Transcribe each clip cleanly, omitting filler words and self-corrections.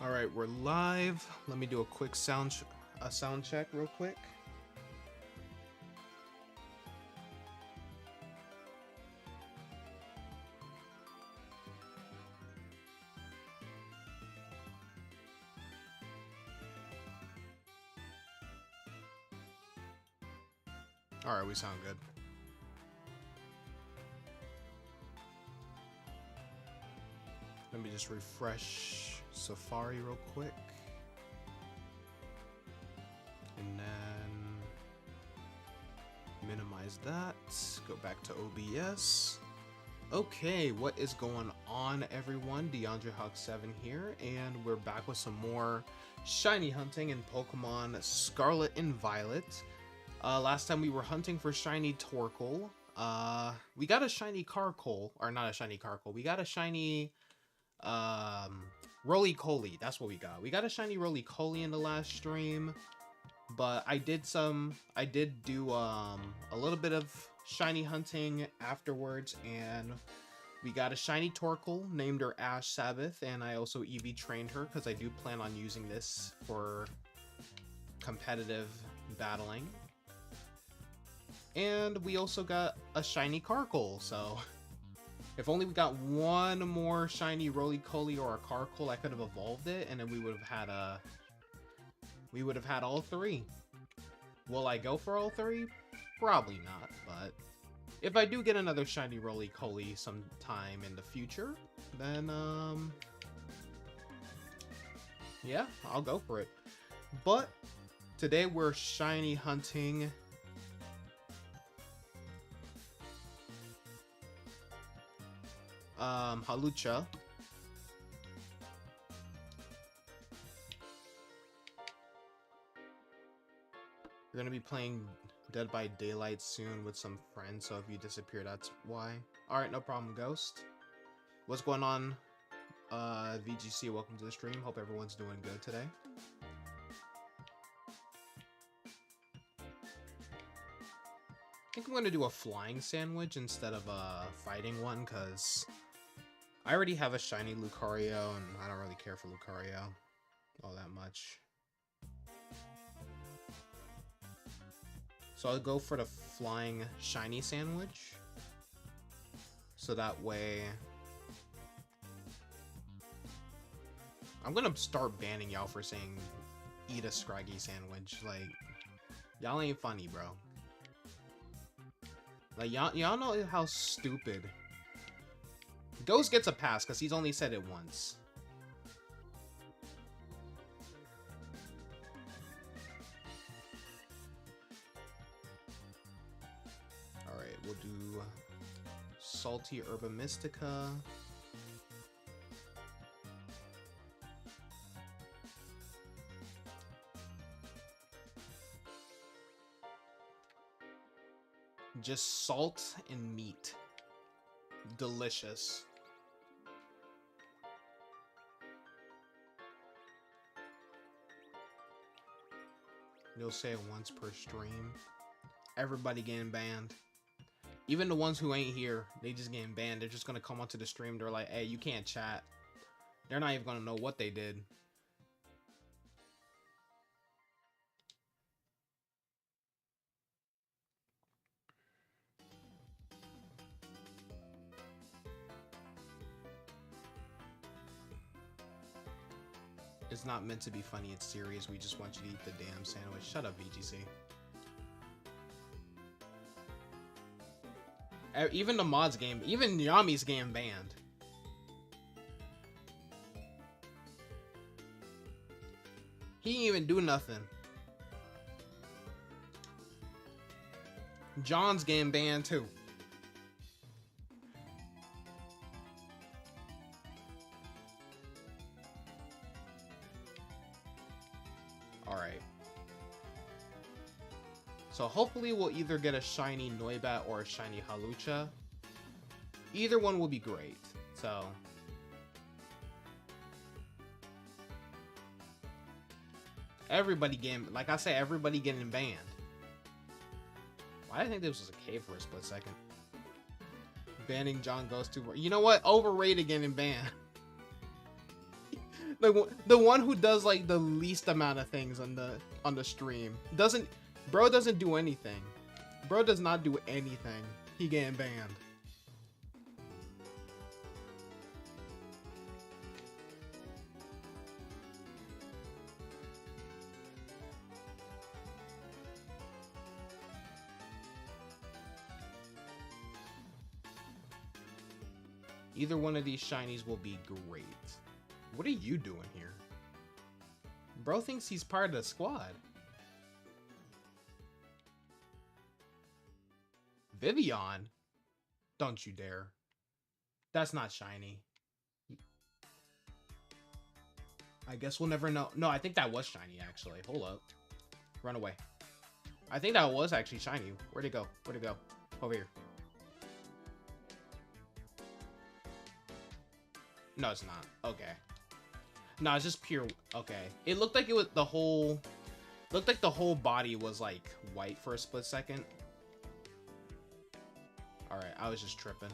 All right, we're live. Let me do a quick sound check real quick. All right, we sound good. Let me just refresh Safari real quick. And then minimize that. Go back to OBS. Okay, what is going on, everyone? DeAndre Hawk 7 here, and we're back with some more shiny hunting in Pokemon Scarlet and Violet. Last time we were hunting for shiny Torkoal. We got a shiny Carkol, or not a shiny Carkol. We got a shiny Roly-Coly. That's what we got. We got a shiny Roly-Coly in the last stream, but I did do a little bit of shiny hunting afterwards, and we got a shiny Torkoal, named her Ash Sabbath, and I also EV trained her because I do plan on using this for competitive battling. And we also got a shiny Carkol, so if only we got one more shiny Roly-Coly or a Carkol, I could have evolved it, and then we would have had all three. Will I go for all three? Probably not, but if I do get another shiny Roly-Coly sometime in the future, then yeah, I'll go for it. But today we're shiny hunting Hawlucha. We're gonna be playing Dead by Daylight soon with some friends, so if you disappear, that's why. Alright, no problem, Ghost. What's going on, VGC? Welcome to the stream. Hope everyone's doing good today. I think I'm gonna do a flying sandwich instead of a fighting one, because I already have a shiny Lucario, and I don't really care for Lucario all that much. So I'll go for the flying shiny sandwich. So that way I'm gonna start banning y'all for saying eat a Scraggy sandwich. Like, y'all ain't funny, bro. Like, y'all know how stupid. Ghost gets a pass because he's only said it once. Alright, we'll do Salty Herba Mystica. Just salt and meat. Delicious. You'll say it once per stream. Everybody getting banned. Even the ones who ain't here, they just getting banned. They're just gonna come onto the stream. They're like, hey, you can't chat. They're not even gonna know what they did. It's not meant to be funny, it's serious. We just want you to eat the damn sandwich. Shut up, VGC. Even the mods game, even Yami's getting banned. He didn't even do nothing. John's getting banned too. Alright. So hopefully we'll either get a shiny Noibat or a shiny Hawlucha. Either one will be great. So everybody getting, like I said, everybody getting banned. Why did I think this was a cave for a split second? Banning John goes too. You know what? Overrated getting banned. The one who does like the least amount of things on the stream. Bro doesn't do anything. Bro does not do anything. He getting banned. Either one of these shinies will be great. What are you doing here? Bro thinks he's part of the squad. Vivian? Don't you dare. That's not shiny. I guess we'll never know. No, I think that was shiny, actually. Hold up. Run away. I think that was actually shiny. Where'd it go? Where'd it go? Over here. No, it's not. Okay. No, it's just pure. Okay. It looked like it was the whole... Looked like the whole body was, like, white for a split second. Alright, I was just tripping.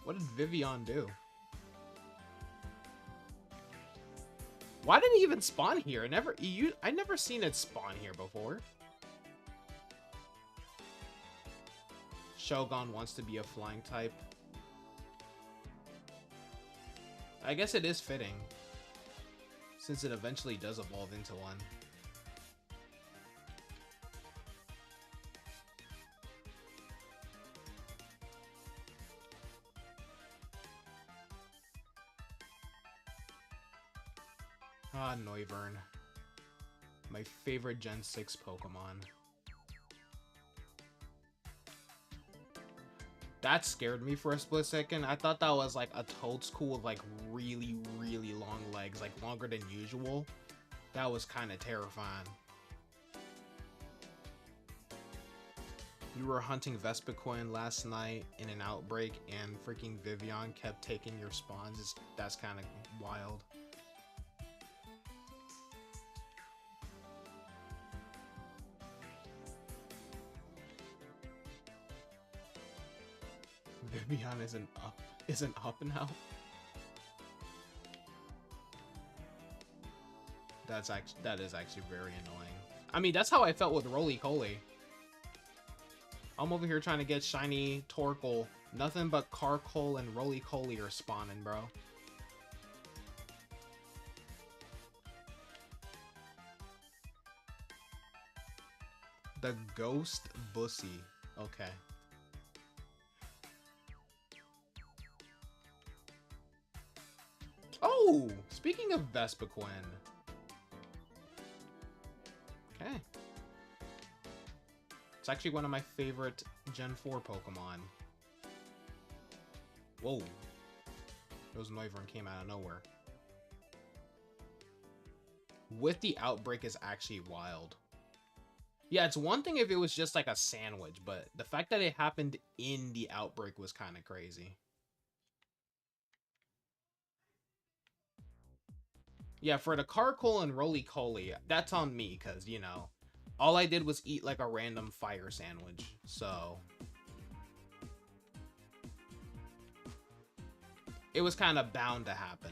What did Vivian do? Why did he even spawn here? I never seen it spawn here before. Shogun wants to be a flying type. I guess it is fitting, since it eventually does evolve into one. Ah, Noivern. My favorite Gen 6 Pokemon. That scared me for a split second. I thought that was like a Toedscool with like really, really long legs, like longer than usual. That was kind of terrifying. You were hunting Vespiquen last night in an outbreak and freaking Vivian kept taking your spawns. That's kind of wild. Vivian isn't up now. That is actually very annoying. I mean, that's how I felt with Roly-Coly. I'm over here trying to get shiny Torkoal. Nothing but Carkol and Roly-Coly are spawning, bro. The Ghost Bussy. Okay. Oh, speaking of Vespiquen. Okay. It's actually one of my favorite Gen 4 Pokemon. Whoa. Those Noivern came out of nowhere. With the outbreak is actually wild. Yeah, it's one thing if it was just like a sandwich, but the fact that it happened in the outbreak was kind of crazy. Yeah, for the Carkol and Roly-Coly, that's on me, because, you know, all I did was eat like a random fire sandwich, so... It was kind of bound to happen.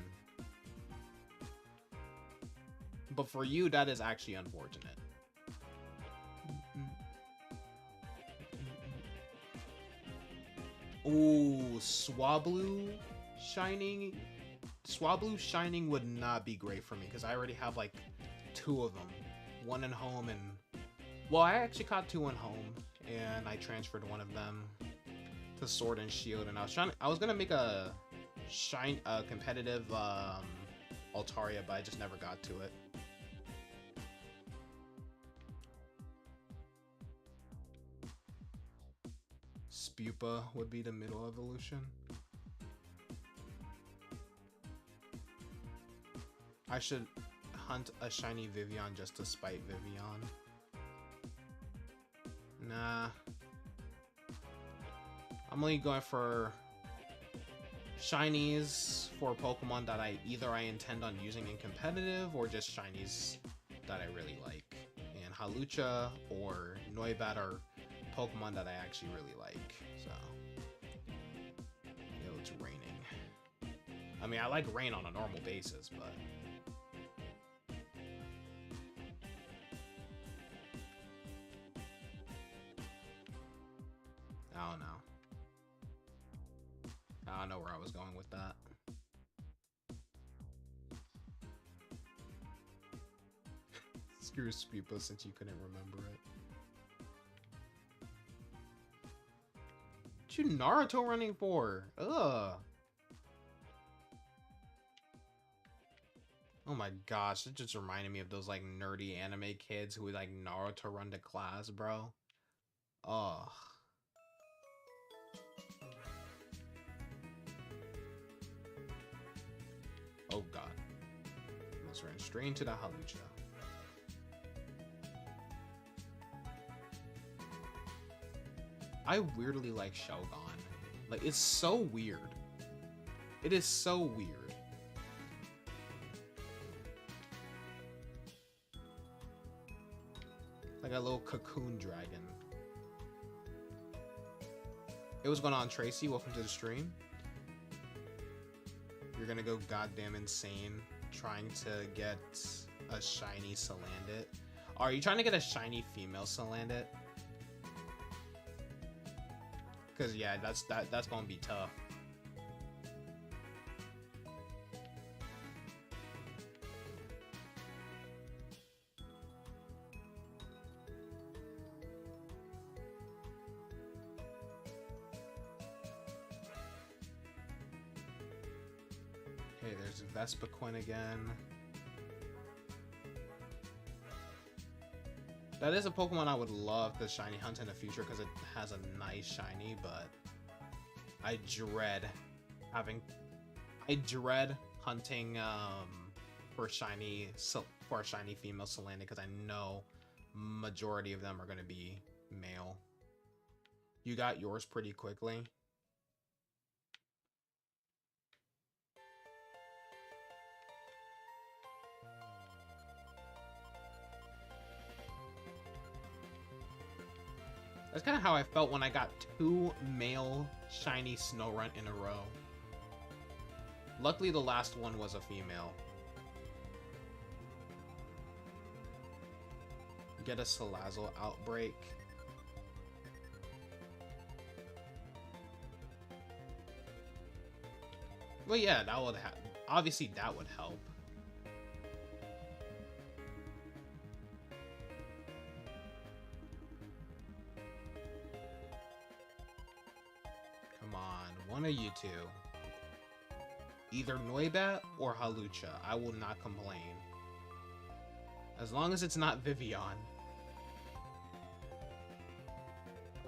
But for you, that is actually unfortunate. Ooh, Swablu Shining... Swablu Shining would not be great for me because I already have like 2 of them. One in home and... Well, I actually caught 2 in home and I transferred one of them to Sword and Shield, and I was gonna make a competitive Altaria, but I just never got to it. Spupa would be the middle evolution. I should hunt a shiny Vivian just to spite Vivian. Nah. I'm only going for shinies for Pokemon that I intend on using in competitive, or just shinies that I really like. And Halucha or Noibat are Pokemon that I actually really like. So, yo, it's raining. I mean, I like rain on a normal basis, but... I don't know. I don't know where I was going with that. Screw Speepo since you couldn't remember it. What you Naruto running for? Ugh. Oh my gosh, it just reminded me of those like nerdy anime kids who would like Naruto run to class, bro. Ugh. Oh god. Almost ran straight into the Halucha. I weirdly like Shogun. Like, it's so weird. It is so weird. Like a little cocoon dragon. Hey, what's going on, Tracy? Welcome to the stream. You're gonna go goddamn insane trying to get a shiny Salandit. Are you trying to get a shiny female Salandit? Cause yeah, that's gonna be tough. Okay, there's Vespiquen again. That is a Pokemon I would love to shiny hunt in the future because it has a nice shiny, but I dread hunting for a shiny female Salandit because I know majority of them are going to be male. You got yours pretty quickly. That's kind of how I felt when I got 2 male shiny Snorunt in a row. Luckily, the last one was a female. Get a Salazzle Outbreak. Well, yeah, that would obviously that would help. One of you two. Either Noibat or Halucha. I will not complain. As long as it's not Vivian.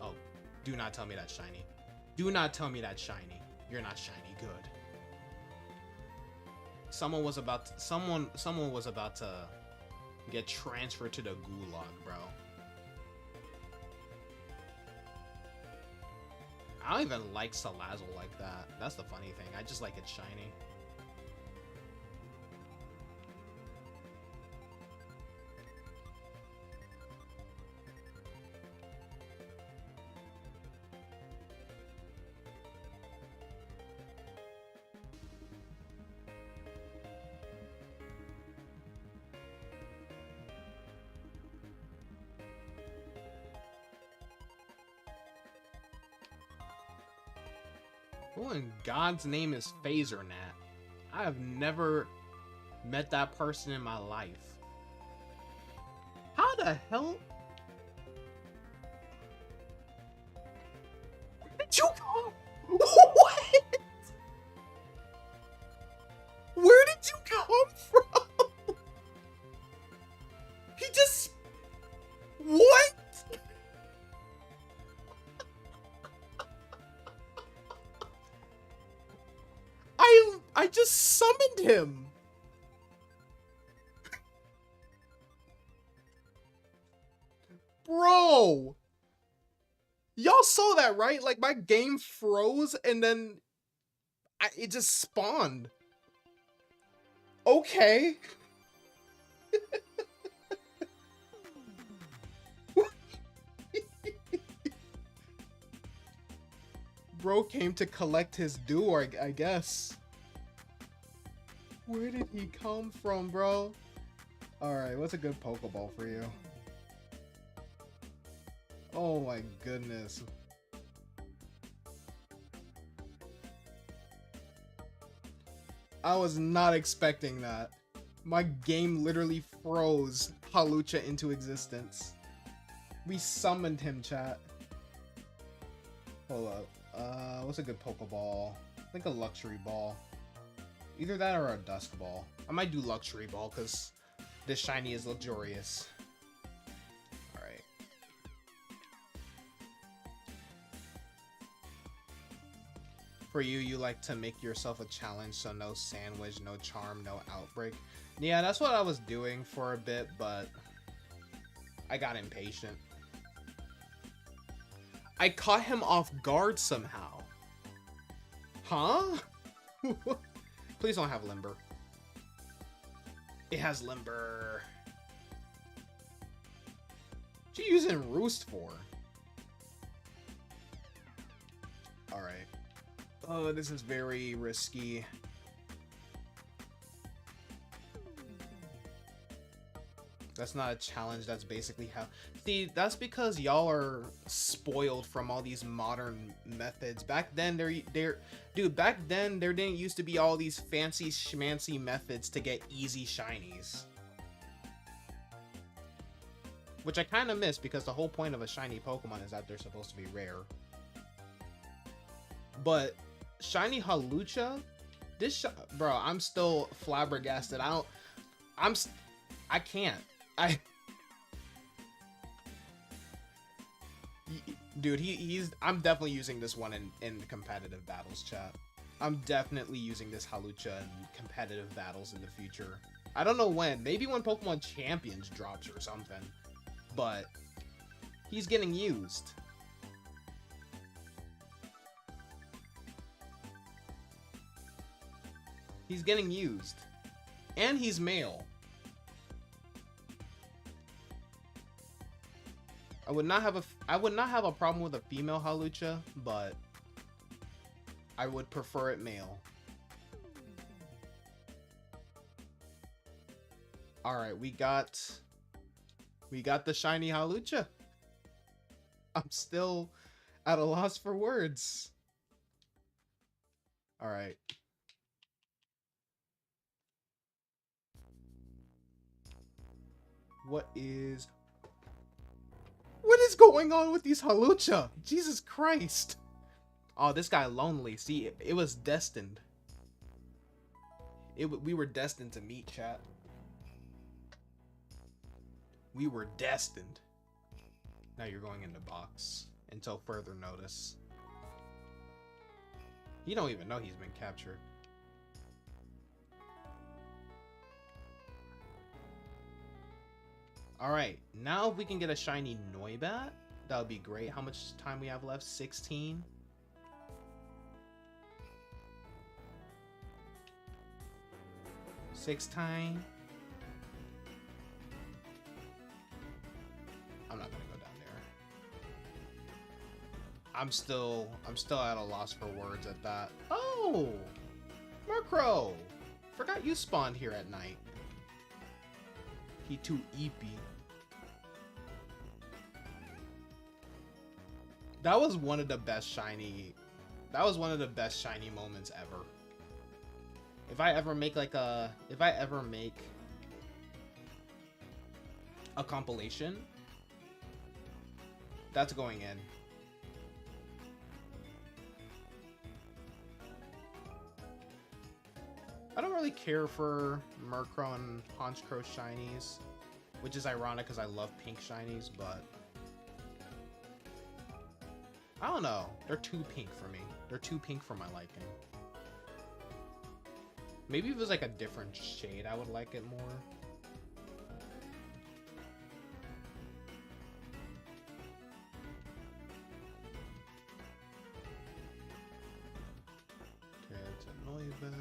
Oh, do not tell me that's shiny. Do not tell me that's shiny. You're not shiny. Good. Someone was about to get transferred to the gulag, bro. I don't even like Salazzle like that. That's the funny thing. I just like it shiny. Who in God's name is Phasernat? I have never met that person in my life. How the hell? Where did you go? What? Where did you come from? He just... What? I just summoned him. Bro. Y'all saw that, right? Like my game froze and then it just spawned. Okay. Bro came to collect his due, I guess. Where did he come from, bro? Alright, what's a good Pokeball for you? Oh my goodness. I was not expecting that. My game literally froze Halucha into existence. We summoned him, chat. Hold up. What's a good Pokeball? I think a Luxury Ball. Either that or a Dusk Ball. I might do Luxury Ball because this shiny is luxurious. Alright. For you, you like to make yourself a challenge, so no sandwich, no charm, no outbreak. Yeah, that's what I was doing for a bit, but I got impatient. I caught him off guard somehow. Huh? Please don't have Limber. It has Limber. What you using Roost for? Alright. Oh, this is very risky. That's not a challenge, that's basically how... See, that's because y'all are spoiled from all these modern methods. Back then, dude, back then, there didn't used to be all these fancy schmancy methods to get easy shinies. Which I kind of miss, because the whole point of a shiny Pokemon is that they're supposed to be rare. But, shiny Halucha? Bro, I'm still flabbergasted. I can't. Dude, I'm definitely using this one in competitive battles, chat. I'm definitely using this Halucha in competitive battles in the future. I don't know when. Maybe when Pokemon Champions drops or something. But he's getting used. He's getting used. And he's male. I would not have a problem with a female Halucha, but I would prefer it male. Alright, we got the shiny Halucha. I'm still at a loss for words. Alright. What is going on with these Halucha? Jesus Christ. Oh, this guy lonely. See, it was destined. We were destined to meet, chat. We were destined. Now you're going in the box until further notice. You don't even know he's been captured. Alright, now if we can get a shiny Noibat, that would be great. How much time we have left? 16? Six time. I'm not gonna go down there. I'm still at a loss for words at that. Oh! Murkrow! Forgot you spawned here at night. He too eepy. That was one of the best shiny moments ever. If I ever make a compilation, that's going in. I don't really care for Murkrow and Honchkrow shinies, which is ironic because I love pink shinies, but I don't know. They're too pink for me. They're too pink for my liking. Maybe if it was like a different shade, I would like it more. Okay, it's a Noibat.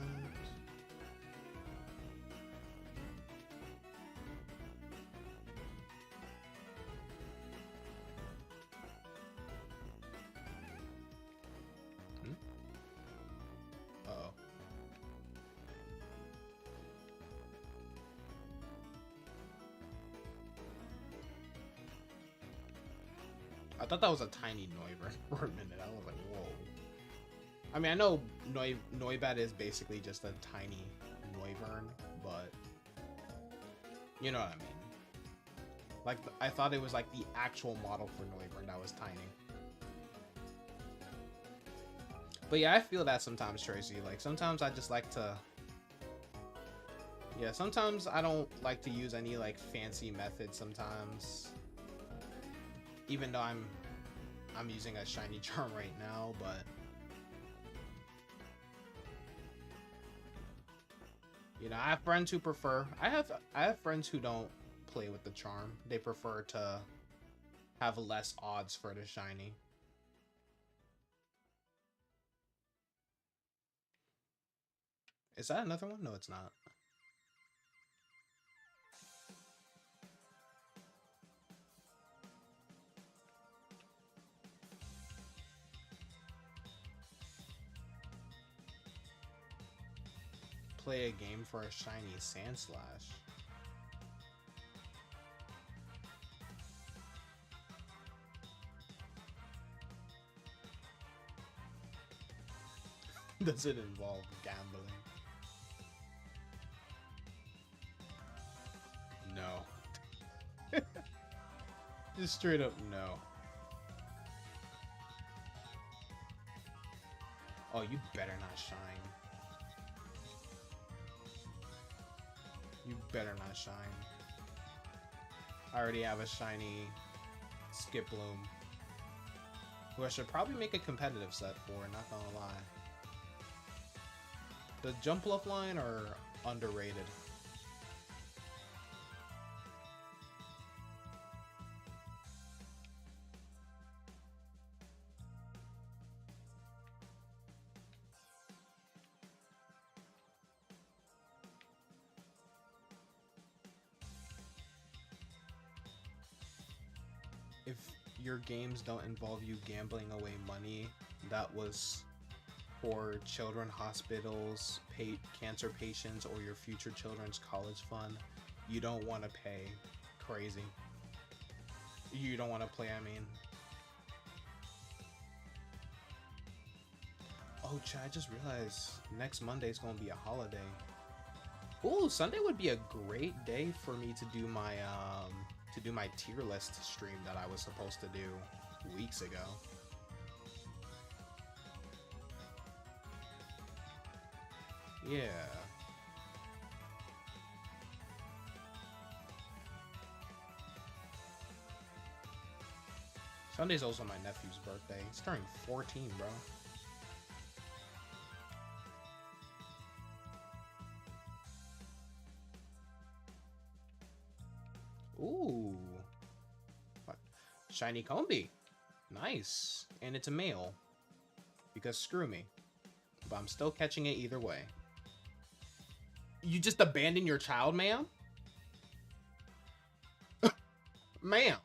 thought that was a tiny Noivern for a minute. I was like, whoa. I mean, I know Noibat is basically just a tiny Noivern, but you know what I mean. Like, I thought it was like the actual model for Noivern that was tiny. But yeah, I feel that sometimes, Tracy. Like, sometimes I just like to... Yeah, sometimes I don't like to use any, like, fancy methods sometimes. Even though I'm using a shiny charm right now, but... You know, I have friends who prefer... I have friends who don't play with the charm. They prefer to have less odds for the shiny. Is that another one? No, it's not. Play a game for a shiny Sandslash. Does it involve gambling? No. Just straight up no. Oh, you better not shine. You better not shine. I already have a shiny Skiploom, who I should probably make a competitive set for, not gonna lie. The Jump Bluff line are underrated. If your games don't involve you gambling away money that was for children hospitals, cancer patients, or your future children's college fund, you don't want to pay crazy. You don't want to play, I mean. Oh, Chad, I just realized next Monday is going to be a holiday. Ooh, Sunday would be a great day for me to do my tier list stream that I was supposed to do weeks ago. Yeah. Sunday's also my nephew's birthday. He's turning 14, bro. Ooh. What? Shiny Combi. Nice. And it's a male. Because screw me. But I'm still catching it either way. You just abandoned your child, ma'am? Ma'am.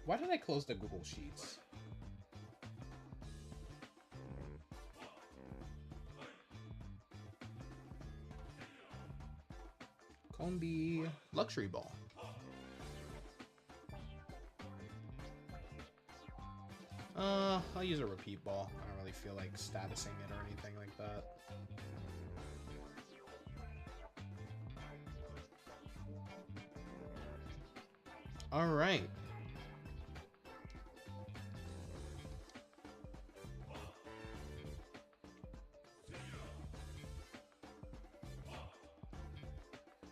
Why did I close the Google Sheets? Combi Luxury Ball. I'll use a repeat ball. I don't really feel like statusing it or anything like that. All right.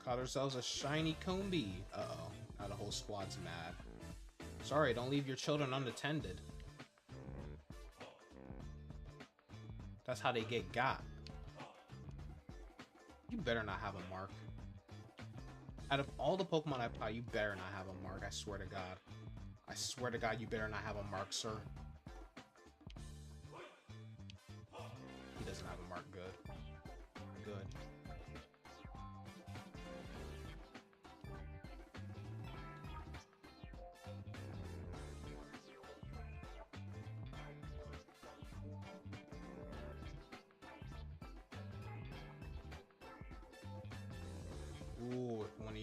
Caught ourselves a shiny Combi. Uh-oh. Now the whole squad's mad. Sorry, don't leave your children unattended. That's how they get got. You better not have a mark. Out of all the Pokemon I've caught, you better not have a mark. I swear to God. I swear to God, you better not have a mark, sir. He doesn't have a mark. Good. Good.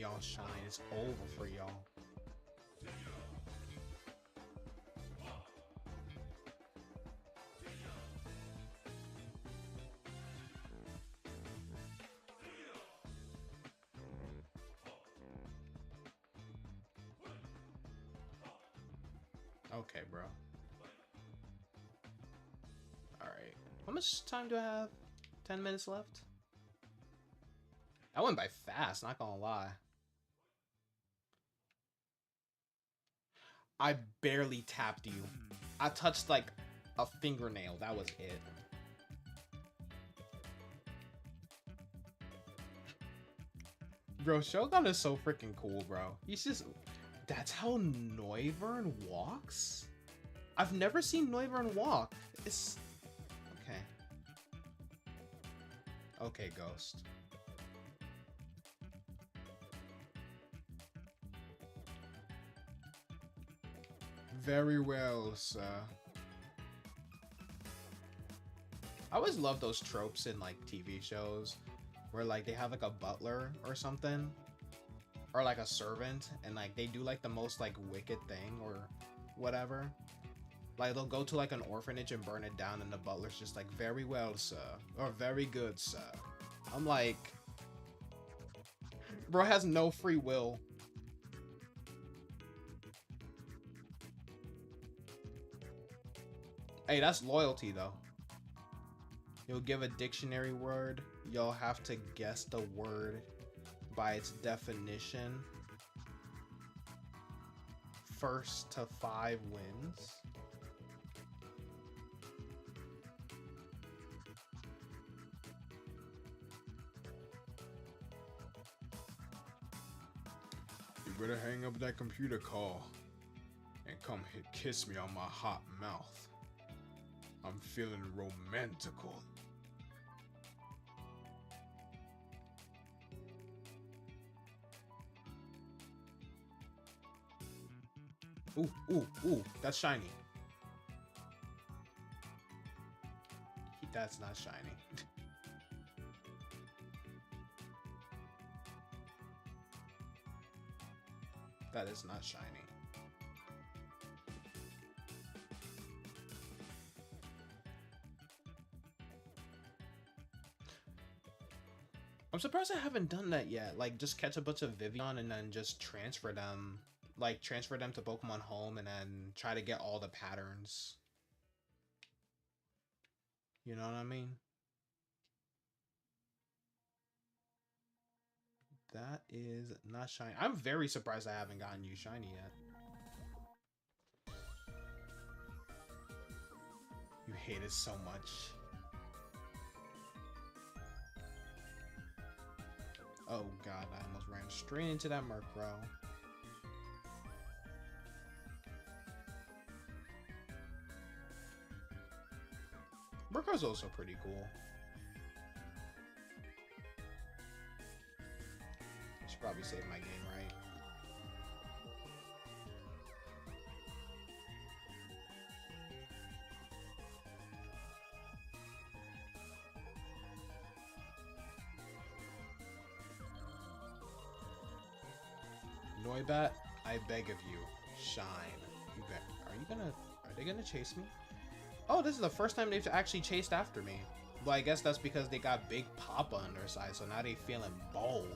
y'all shine. It's over for y'all. Okay, bro. Alright. How much time do I have? 10 minutes left? That went by fast, not gonna lie. I barely tapped you. I touched like a fingernail. That was it. Bro, Shogun is so freaking cool, bro. He's just... That's how Noivern walks? I've never seen Noivern walk. It's... Okay. Okay, Ghost. Very well, sir. I always love those tropes in like TV shows where like they have like a butler or something, or like a servant, and like they do like the most like wicked thing or whatever. Like they'll go to like an orphanage and burn it down, and the butler's just like, very well, sir, or very good, sir. I'm like, bro has no free will. Hey, that's loyalty though. You'll give a dictionary word. You'll have to guess the word by its definition. First to 5 wins. You better hang up that computer call and come kiss me on my hot mouth. I'm feeling romantical. Ooh, ooh, ooh, that's shiny. That's not shiny. That is not shiny. I'm surprised I haven't done that yet. Like, just catch a bunch of Vivian and then just transfer them. Like, transfer them to Pokemon Home and then try to get all the patterns. You know what I mean? That is not shiny. I'm very surprised I haven't gotten you shiny yet. You hate it so much. Oh god, I almost ran straight into that Murkrow. Murkrow's also pretty cool. I should probably save my game, right? Noibat, I beg of you, shine. You bet. Are they gonna chase me? Oh, this is the first time they've actually chased after me. Well, I guess that's because they got Big Papa on their side, so now they feeling bold.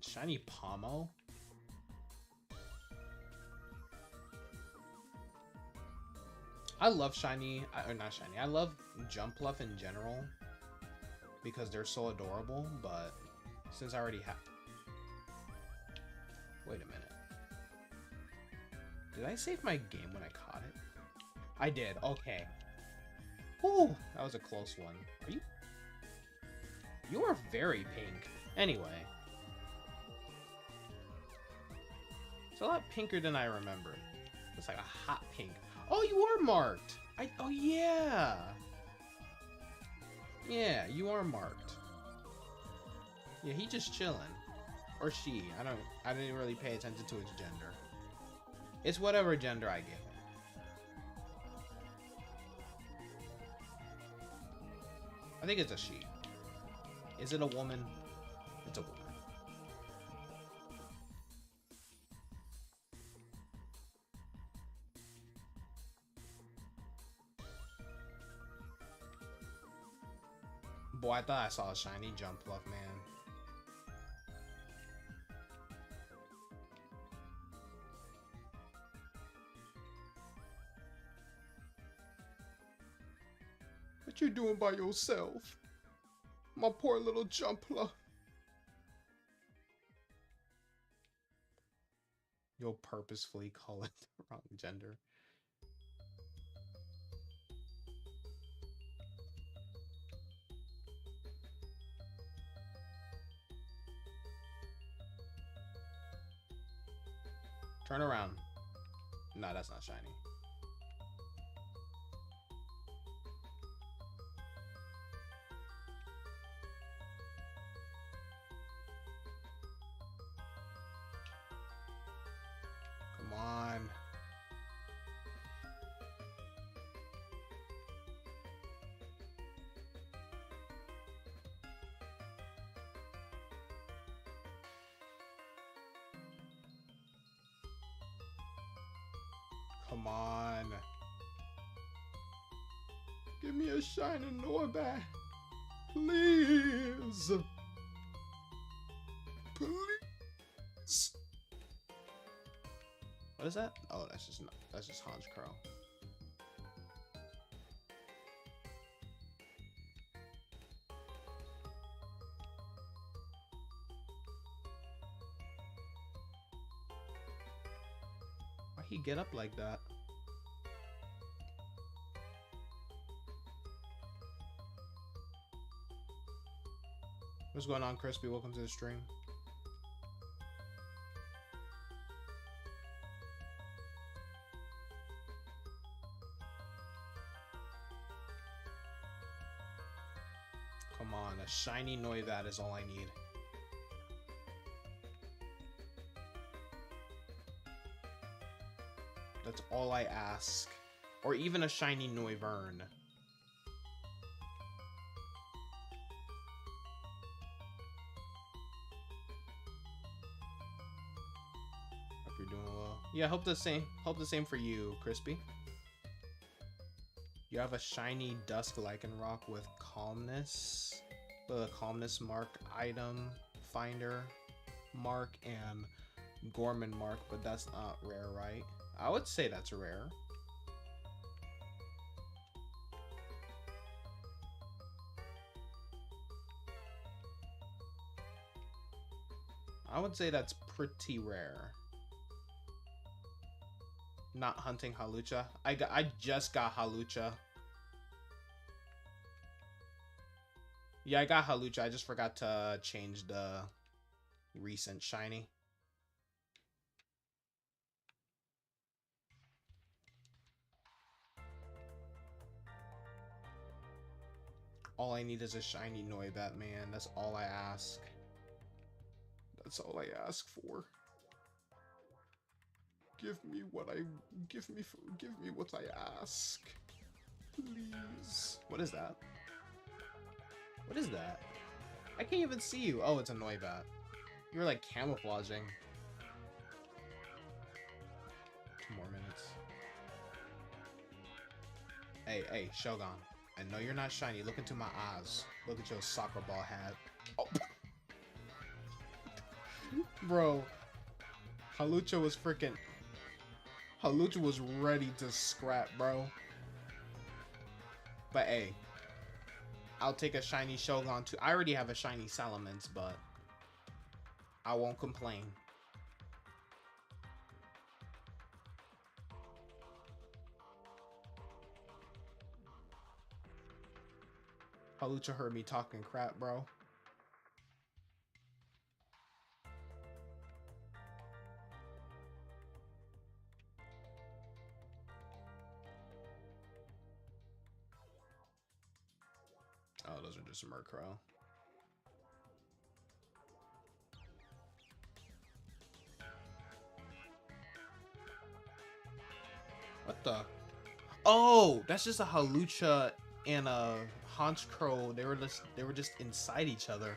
Shiny Pommel? I love shiny, or not shiny, I love Jumpluff in general because they're so adorable, but since I already have... Wait a minute. Did I save my game when I caught it? I did, okay. Whew, that was a close one. Are you... You are very pink. Anyway. It's a lot pinker than I remembered. It's like a hot pink. Oh, you are marked! Oh, yeah! Yeah, you are marked. Yeah, he just chilling. Or she. I didn't really pay attention to its gender. It's whatever gender I give I think it's a she. Is it a woman? It's a woman. Boy, I thought I saw a shiny jump love, man. What you doing by yourself? My poor little Jumpler. You'll purposefully call it the wrong gender. Turn around. Nah, that's not shiny. Come on. Come on. Give me a shiny Noibat. Please. Please. What is that? Oh, that's just Hans Crow. Why'd he get up like that? What's going on, Crispy? Welcome to the stream. Come on, a shiny Noibat is all I need. That's all I ask. Or even a shiny Noivern. Hope you're doing well. Yeah, hope the same for you, Crispy. You have a shiny Dusk Lycanroc with Calmness. With a Calmness mark item finder mark and Gorman mark, but that's not rare, right? I would say that's rare. I would say that's pretty rare. Not hunting Halucha. I just got Halucha. Yeah, I got Halucha. I just forgot to change the recent shiny. All I need is a shiny Noibat, man. That's all I ask. That's all I ask for. Give me what I give me what I ask. Please. What is that? What is that? I can't even see you. Oh, it's a Noibat. You're like camouflaging. 2 more minutes. Hey, Shogun. I know you're not shiny. Look into my eyes. Look at your soccer ball hat. Oh. Bro. Halucha was freaking... Halucha was ready to scrap, bro. But hey. I'll take a shiny Shogun too. I already have a shiny Salamence, but... I won't complain. Halucha heard me talking crap, bro. Oh, those are just Murkrow. What the? Oh, that's just a Halucha and Honchkrow, they were just inside each other.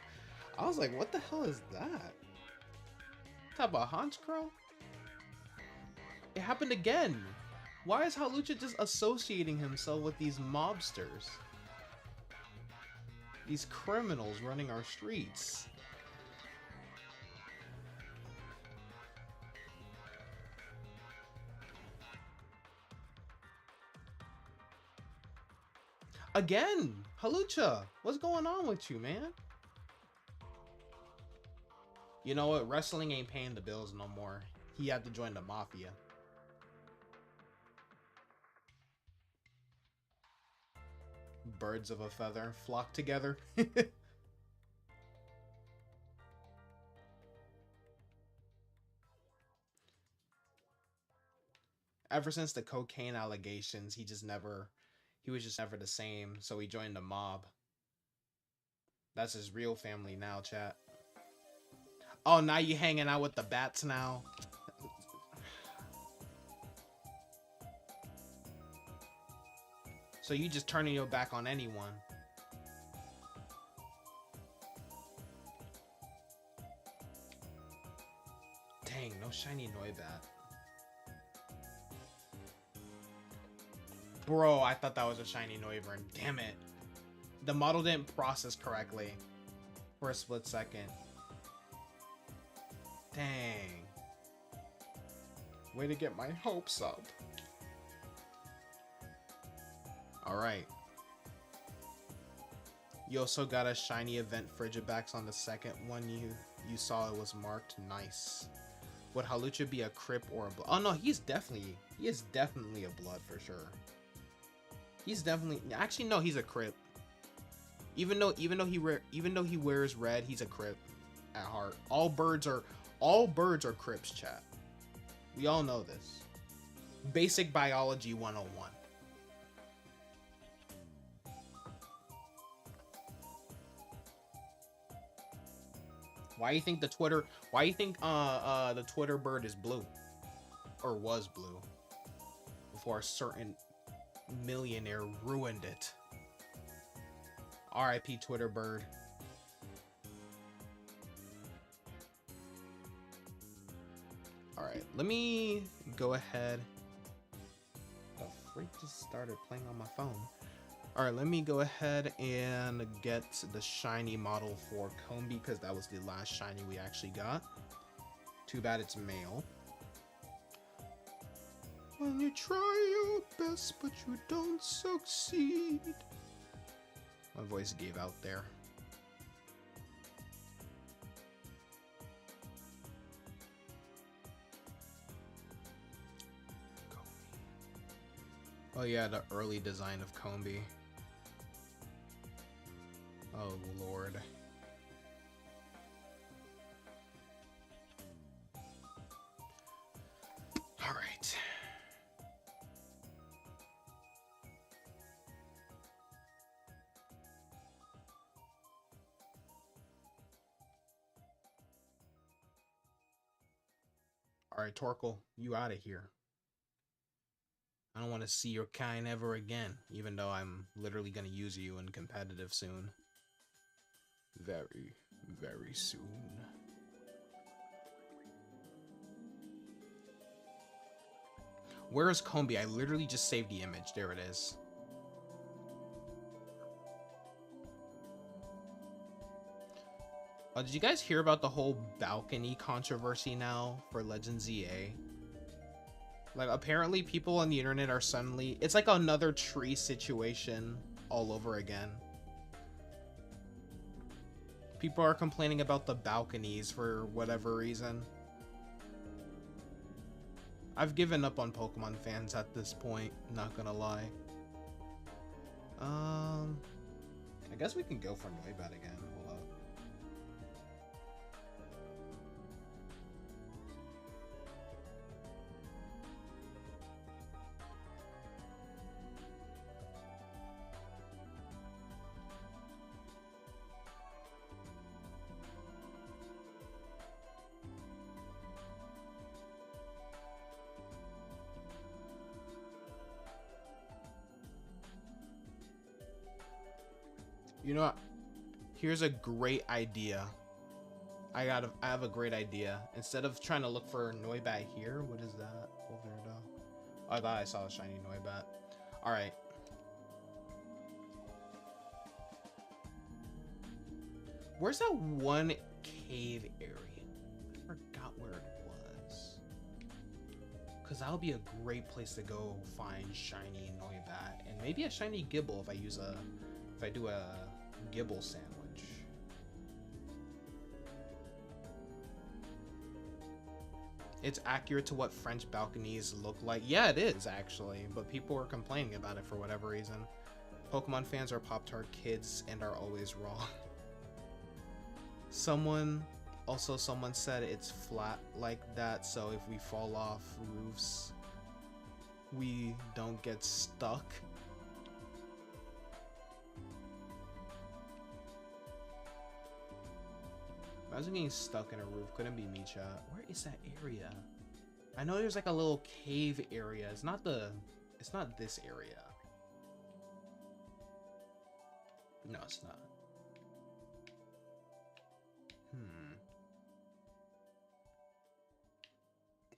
I was like, what the hell is that? Talk about Honchkrow? It happened again. Why is Halucha just associating himself with these mobsters? These criminals running our streets. Again! Halucha! What's going on with you, man? You know what? Wrestling ain't paying the bills no more. He had to join the mafia. Birds of a feather flock together. Ever since the cocaine allegations, he was just never the same, so he joined the mob. That's his real family now, chat. Oh, now you hanging out with the bats now? So you just turning your back on anyone. Dang, no shiny Noibat. Bro, I thought that was a shiny Noivern. Damn it. The model didn't process correctly for a split second. Dang. Way to get my hopes up. Alright. You also got a shiny event Frigibax on the second one you saw it was marked. Nice. Would Halucha be a Crip or a Blood? Oh no, he is definitely a Blood for sure. He's definitely, actually no, he's a Crip. Even though he wears red, he's a Crip at heart. All birds are Crips, chat. We all know this. Basic biology 101. Why do you think the Twitter bird is blue? Or was blue? Before a certain millionaire ruined it. RIP Twitter bird. Alright, let me go ahead. The freak just started playing on my phone. Alright, let me go ahead and get the shiny model for Combi, because that was the last shiny we actually got. Too bad it's male. When you try your best, but you don't succeed. My voice gave out there. Oh yeah, the early design of Combi. Oh lord. All right. All right, Torkoal, you out of here. I don't want to see your kind ever again, even though I'm literally going to use you in competitive soon. Very, very soon. Where is Combi? I literally just saved the image. There it is. Did you guys hear about the whole balcony controversy now for Legends EA? Like, apparently people on the internet are suddenly... It's like another tree situation all over again. People are complaining about the balconies for whatever reason. I've given up on Pokemon fans at this point, not gonna lie. I guess we can go for Noibat again. Hold up. You know what? Here's a great idea. I have a great idea. Instead of trying to look for Noibat here, what is that over there? Oh, I thought I saw a shiny Noibat. All right. Where's that one cave area? I forgot where it was. Cause that would be a great place to go find shiny Noibat and maybe a shiny Gibble if I do a Gibble sandwich. It's accurate to what French balconies look like. Yeah, it is actually, but people are complaining about it for whatever reason. Pokemon fans are Pop-Tart kids and are always wrong. Someone said it's flat like that, so if we fall off roofs, we don't get stuck. Imagine getting stuck in a roof. Couldn't be me, chat. Where is that area? I know there's like a little cave area. It's not this area. No, it's not.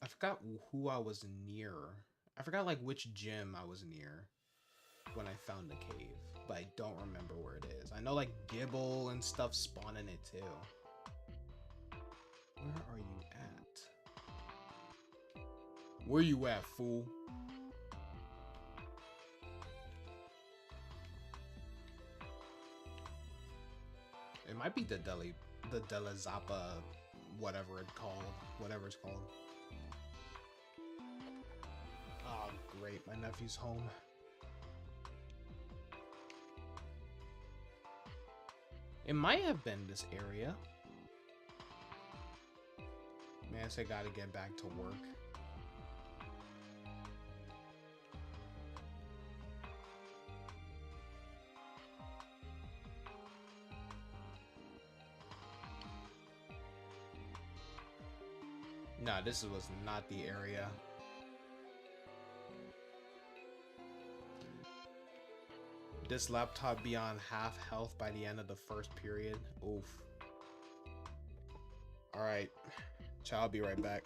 I forgot who I was near. I forgot like which gym I was near when I found the cave, but I don't remember where it is. I know like Gibble and stuff spawn in it too. Where are you at? Where you at, fool? It might be the Della Zappa, whatever it's called. Oh, great, my nephew's home. It might have been this area. Man, I gotta get back to work. Nah, this was not the area. This laptop be on half health by the end of the first period. Oof. Alright. I'll be right back.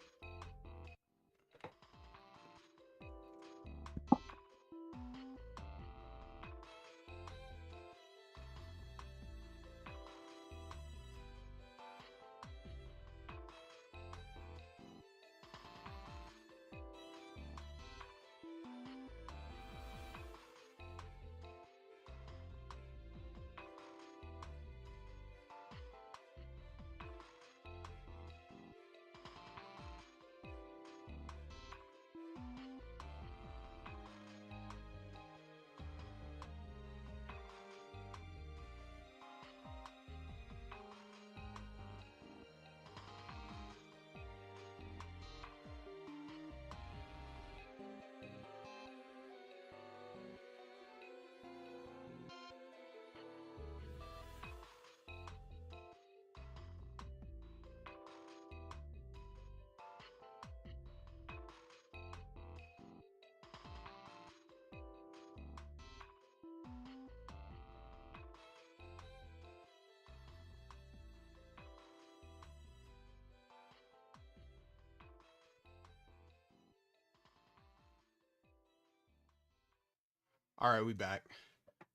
Alright, we back.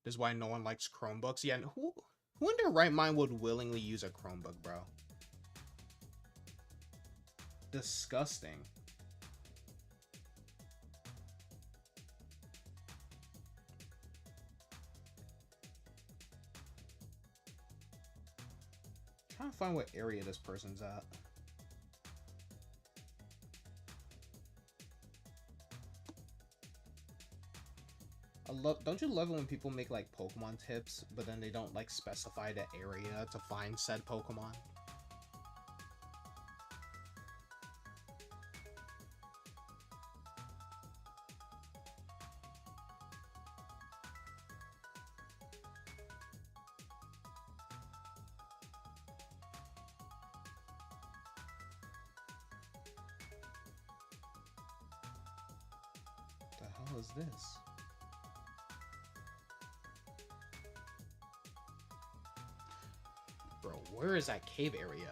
This is why no one likes Chromebooks. Yeah, and who in their right mind would willingly use a Chromebook, bro? Disgusting. I'm trying to find what area this person's at. Don't you love it when people make like Pokemon tips, but then they don't like specify the area to find said Pokemon? The hell is this? Where is that cave area?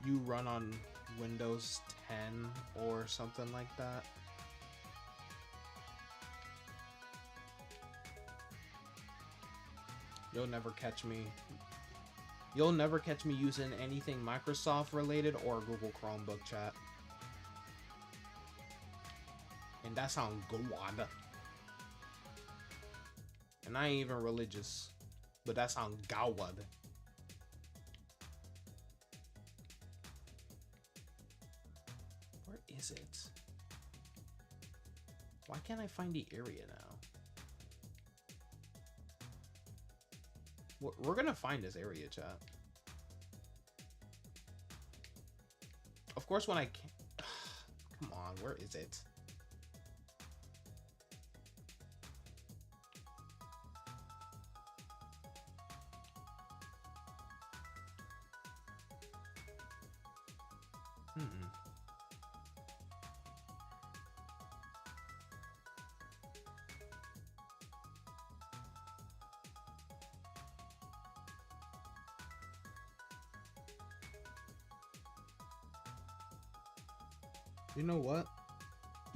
You run on Windows 10 or something like that. You'll never catch me. You'll never catch me using anything Microsoft related or Google Chromebook chat. And that sounds good. And I ain't even religious, but that sounds gawad. Where is it? Why can't I find the area now? We're gonna find this area, chat. Of course, when I can. Come on, where is it? You know what?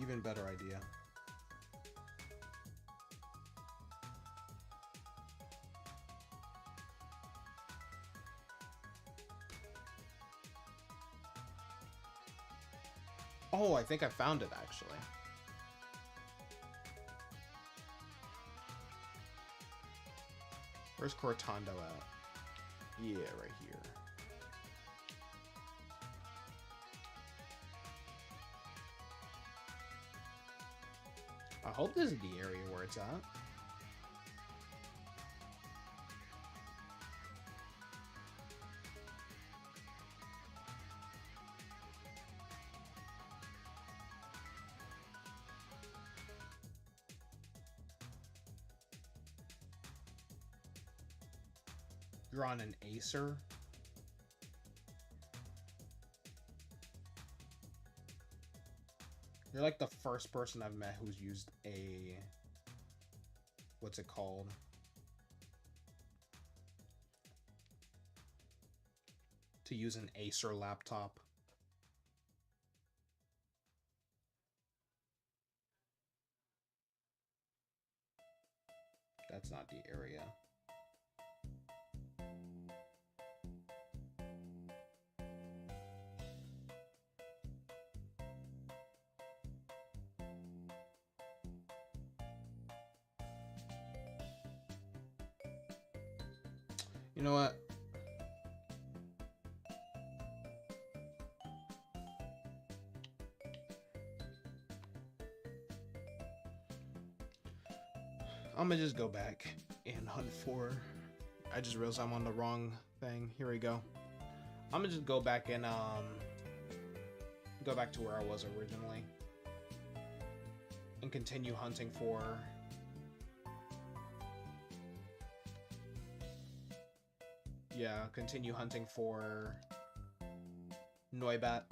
Even better idea. Oh, I think I found it actually. Where's Cortando at? Yeah, right here. I hope this is the area where it's at. You're on an Acer? You're like the first person I've met who's used a... What's it called? To use an Acer laptop. That's not the area. You know what? I'm gonna just go back and hunt for... I just realized I'm on the wrong thing. Here we go. I'm gonna just go back and go back to where I was originally and continue hunting for... Yeah, continue hunting for Noibat.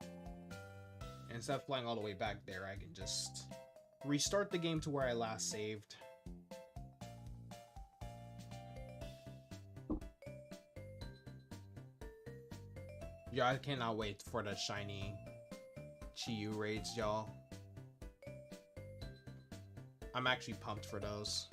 And instead of flying all the way back there, I can just restart the game to where I last saved. Yeah, I cannot wait for the shiny Chiyu raids, y'all. I'm actually pumped for those.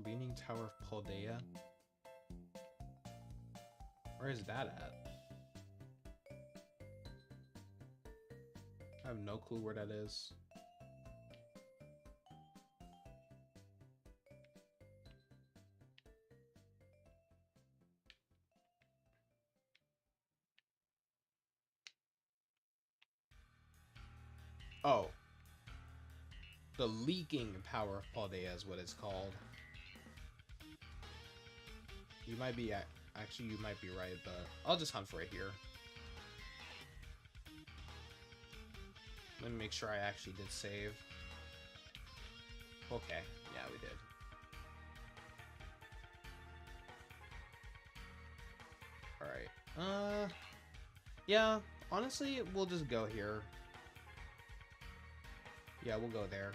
Leaning Tower of Paldea? Where is that at? I have no clue where that is. Oh, the leaking power of Paldea is what it's called. You might be actually you might be right, but I'll just hunt for it here. Let me make sure I actually did save. Okay, yeah, we did. Alright. Yeah, honestly, we'll just go here. Yeah, we'll go there.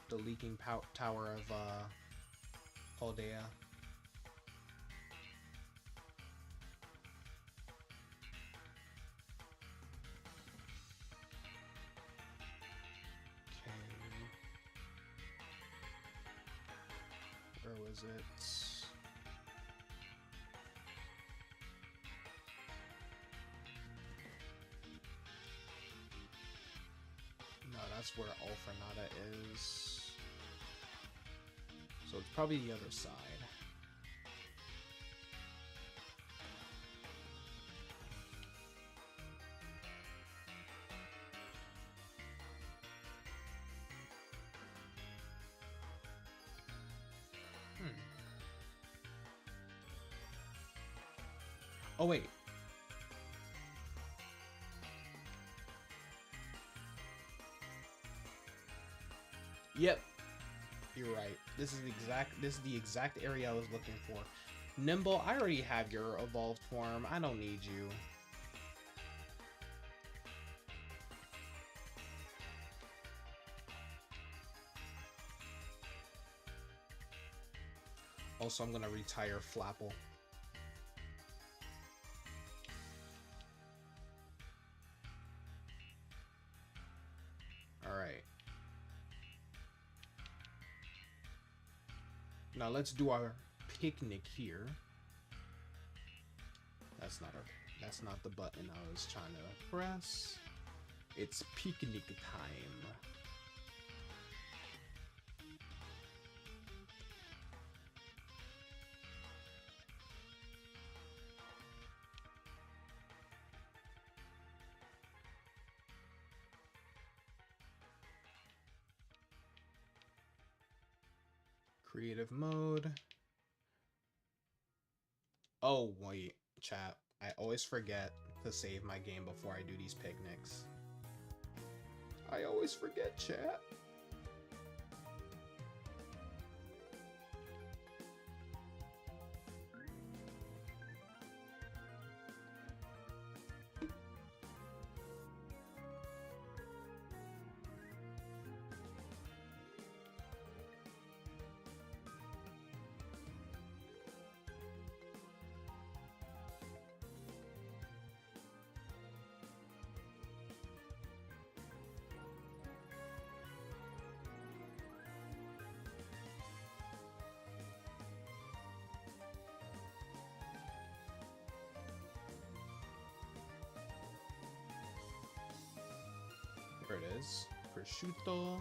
The leaking tower of, Paldea. Where was it? No, that's where Alfrenada is. So it's probably the other side. Oh, wait. Yep. You're right. This is the exact area I was looking for. Nimble, I already have your evolved form. I don't need you. Also, I'm gonna retire Flapple. Alright. Now let's do our picnic here. That's not the button I was trying to press. It's picnic time. Creative mode. Oh, wait, chat. I always forget to save my game before I do these picnics. I always forget, chat. There it is. Prosciutto.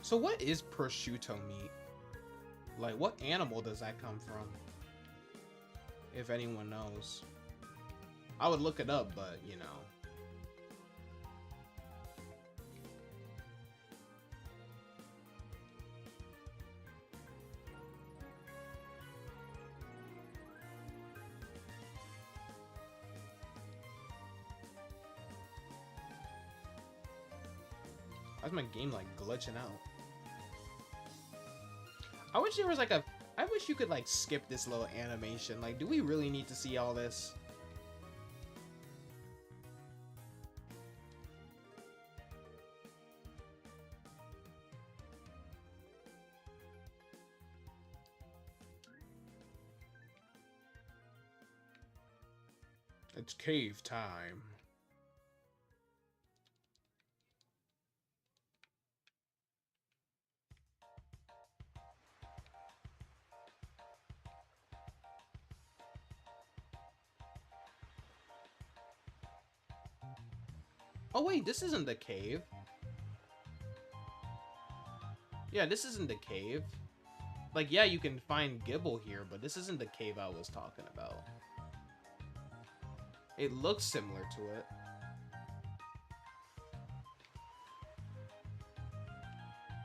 So what is prosciutto meat? Like, what animal does that come from? If anyone knows. I would look it up, but, you know. Why's my game, like, glitching out? I wish there was, like, I wish you could, like, skip this little animation. Like, do we really need to see all this? It's cave time. Oh wait, this isn't the cave. Yeah, this isn't the cave. Like, yeah, you can find Gibble here, but this isn't the cave I was talking about. It looks similar to it.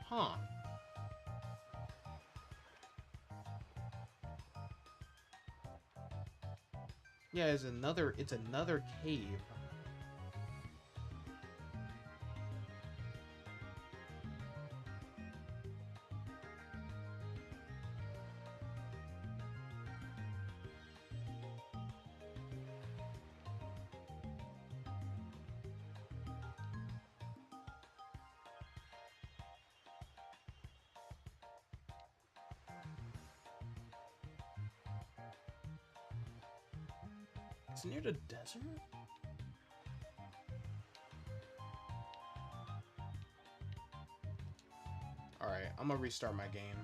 Huh. Yeah, it's another cave. It's near the desert? Alright, I'm gonna restart my game.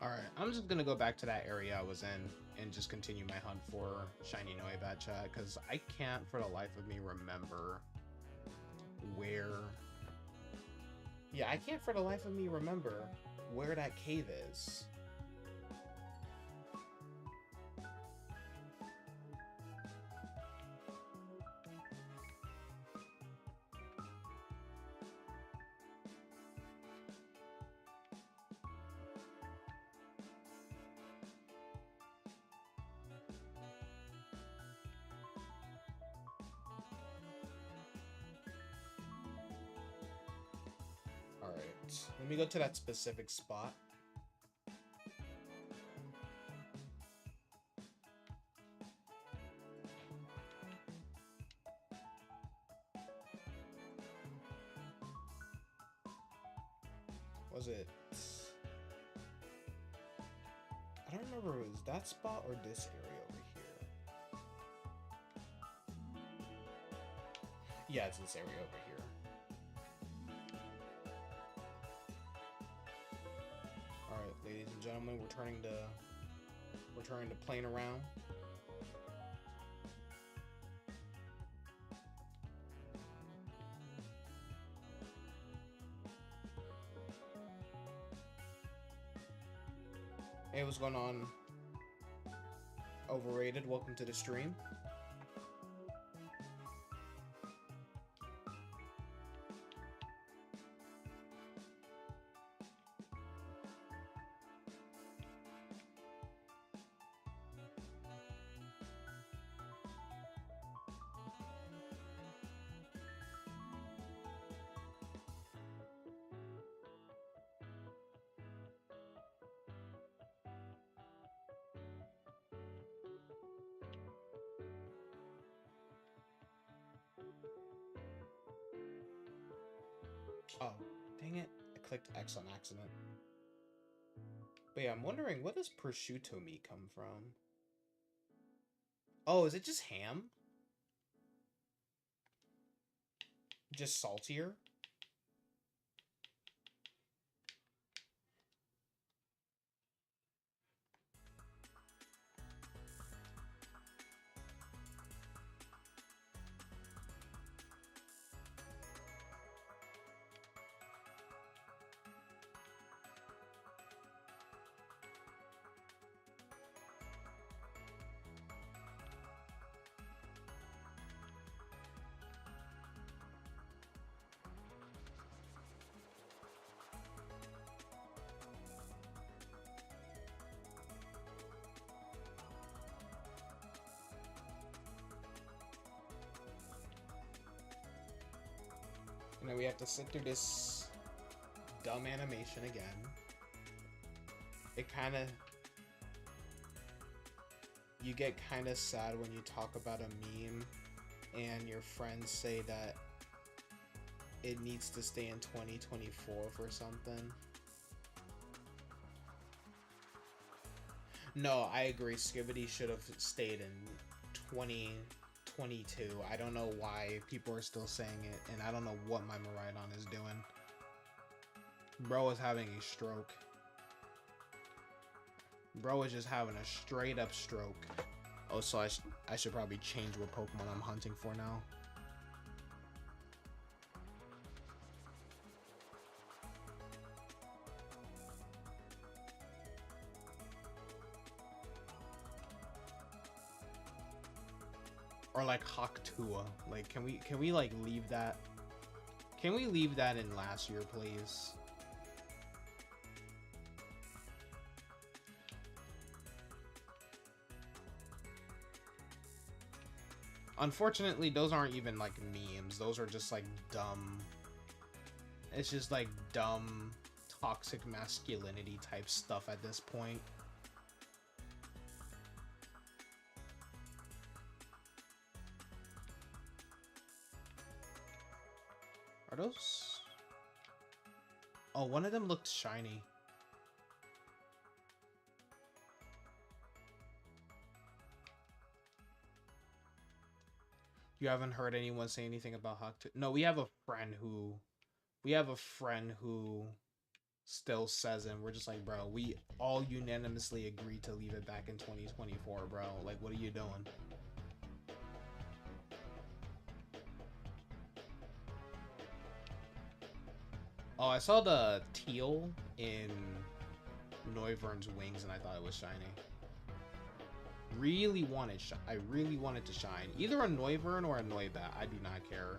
Alright, I'm just gonna go back to that area I was in and just continue my hunt for Shiny Noibat chat, because I can't for the life of me remember where... Yeah, I can't for the life of me remember where that cave is. Alright, let me go to that specific spot. Was it... I don't remember if it was that spot or this area over here. Yeah, it's this area over here. Alright, ladies and gentlemen, we're turning to playing around. Hey, what's going on? Overrated, welcome to the stream. Oh, dang it. I clicked X on accident. But yeah, I'm wondering, where does prosciutto meat come from? Oh, is it just ham? Just saltier? And then we have to sit through this dumb animation again. It kind of... You get kind of sad when you talk about a meme and your friends say that it needs to stay in 2024 for something. No, I agree. Skibidi should have stayed in 2022. I don't know why people are still saying it, and I don't know what my Miraidon is doing. Bro is having a stroke. Bro is just having a straight up stroke. Oh, so I should probably change what Pokemon I'm hunting for now. Or like Haktua. Like, can we like leave that? Can we leave that in last year, please? Unfortunately, those aren't even like memes. Those are just like dumb. It's just like dumb, toxic masculinity type stuff at this point. Are those? Oh, one of them looked shiny. You haven't heard anyone say anything about Haktua? No, we have a friend who still says it, and we're just like, bro, we all unanimously agreed to leave it back in 2024, bro. Like, what are you doing? Oh, I saw the teal in Noivern's wings, and I thought it was shiny. I really wanted to shine. Either a Noivern or a Noibat. I do not care.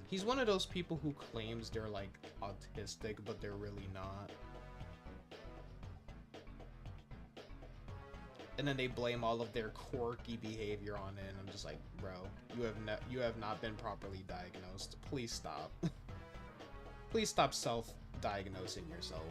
He's one of those people who claims they're like autistic, but they're really not. And then they blame all of their quirky behavior on it, and I'm just like, bro, you have not been properly diagnosed. Please stop. Please stop self-diagnosing yourself.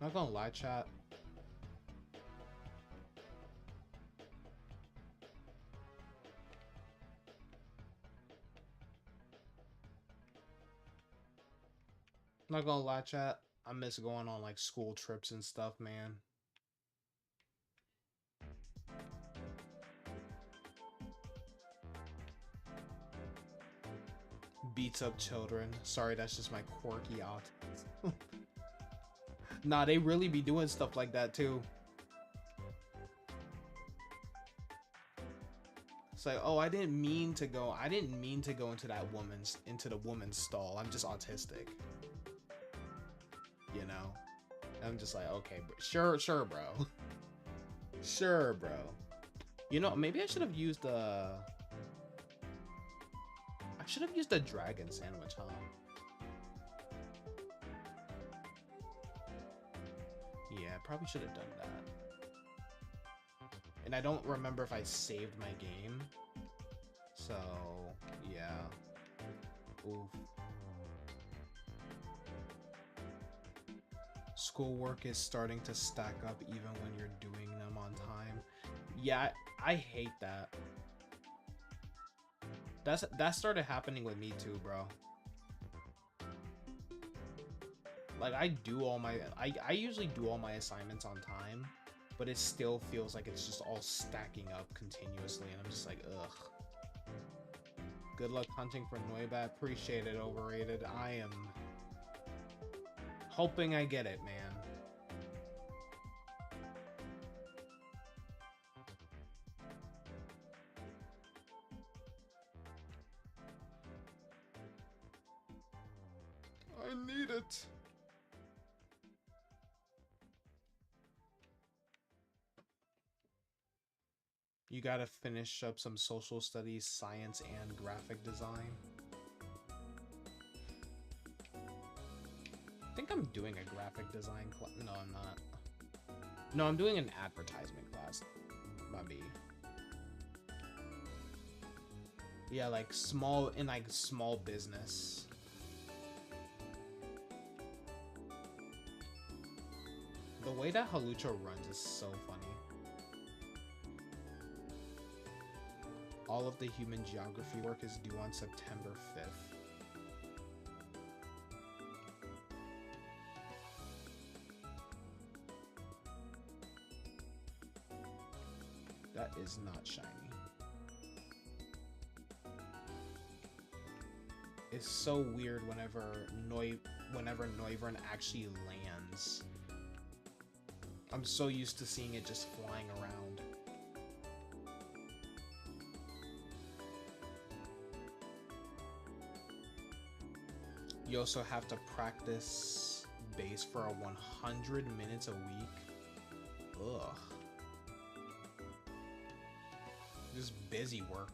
Not gonna lie, chat. Not gonna lie, chat. I miss going on like school trips and stuff, man. Beats up children. Sorry, that's just my quirky autism. Nah, they really be doing stuff like that too. It's like, oh, I didn't mean to go into the woman's stall. I'm just autistic. You know? I'm just like, okay, bro. Sure, bro. Sure, bro. You know, maybe I should have used I should have used a dragon sandwich, huh? Yeah, I probably should have done that. And I don't remember if I saved my game. So, yeah. Oof. Schoolwork is starting to stack up even when you're doing them on time. Yeah, I hate that. That started happening with me too, bro. Like I usually do all my assignments on time, but it still feels like it's just all stacking up continuously, and I'm just like, ugh. Good luck hunting for Noibat. Appreciate it, overrated. I am hoping I get it, man. I need it. You gotta finish up some social studies, science, and graphic design. I think I'm doing a graphic design class. No, I'm not. No, I'm doing an advertisement class. Might be. Yeah, like small business. The way that Halucha runs is so funny. All of the human geography work is due on September 5th. That is not shiny. It's so weird whenever Noivern actually lands. I'm so used to seeing it just flying around. You also have to practice base for 100 minutes a week. Ugh. Just busy work.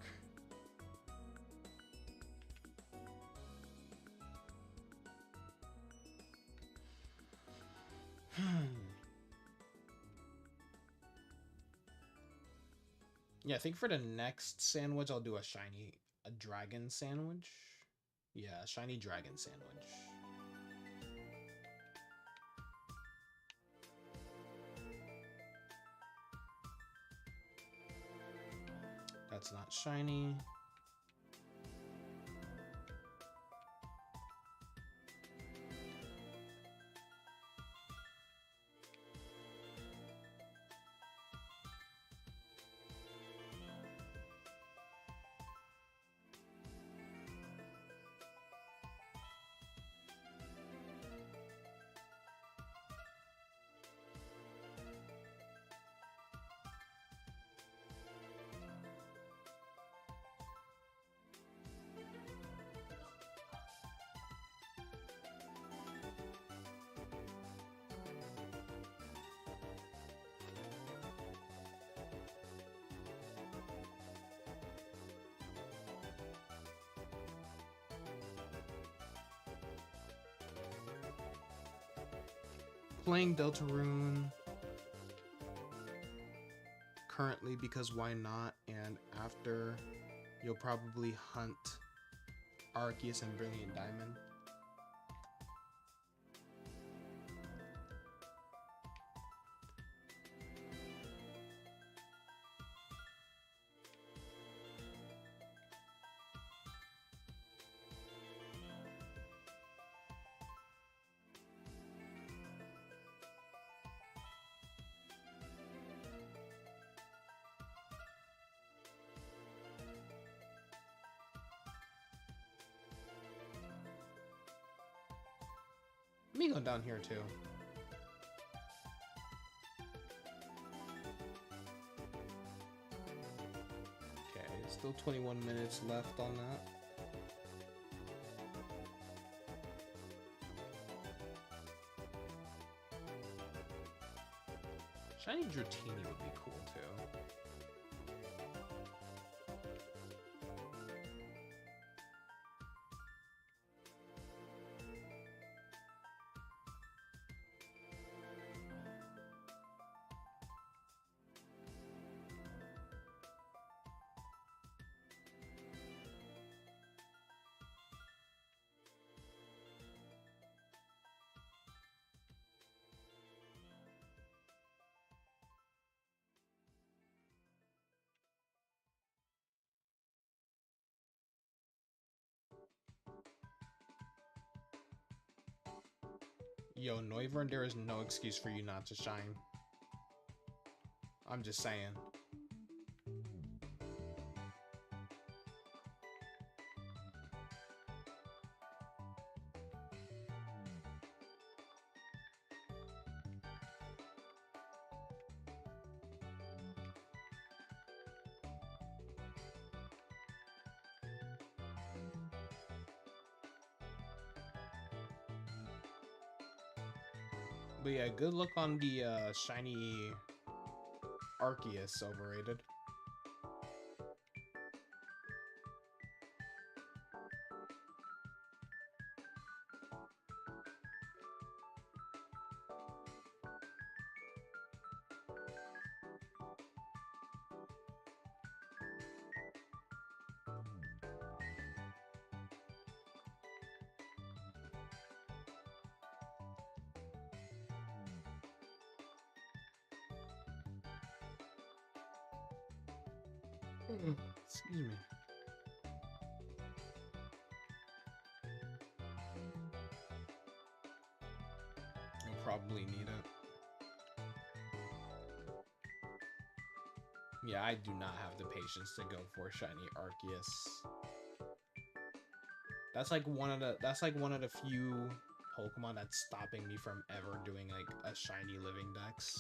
Yeah, I think for the next sandwich, I'll do a dragon sandwich. Yeah, shiny dragon sandwich. That's not shiny. Playing Deltarune currently because why not, and after you'll probably hunt Arceus and Brilliant Diamond. Let me go down here too. Okay, still 21 minutes left on that. Shiny Dratini would be cool too. Yo, Noivern, there is no excuse for you not to shine. I'm just saying. But yeah, good luck on the shiny Arceus, overrated. Excuse me. You'll probably need it. Yeah, I do not have the patience to go for shiny Arceus. That's like one of the few Pokemon that's stopping me from ever doing like a shiny living dex.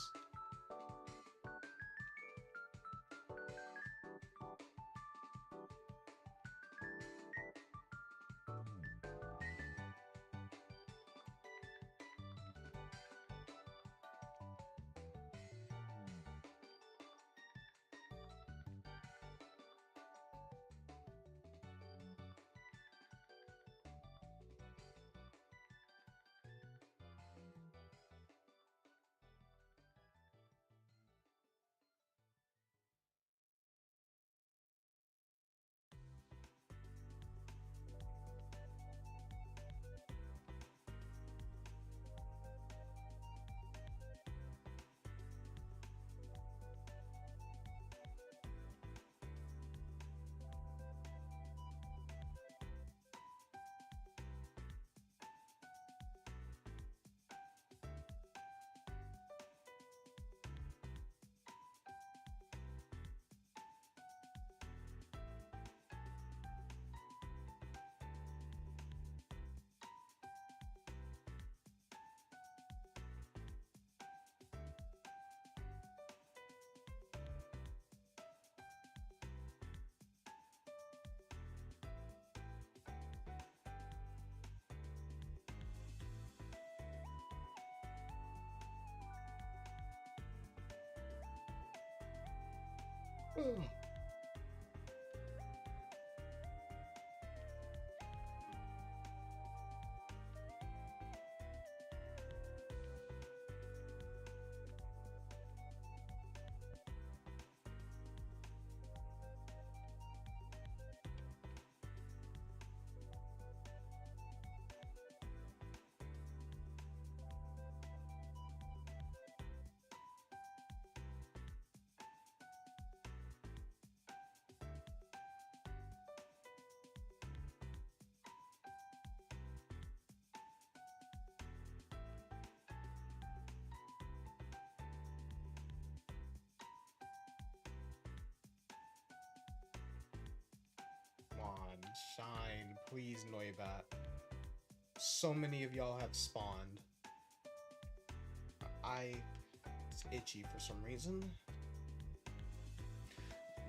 Come on, shine, please, Noibat. So many of y'all have spawned. It's itchy for some reason.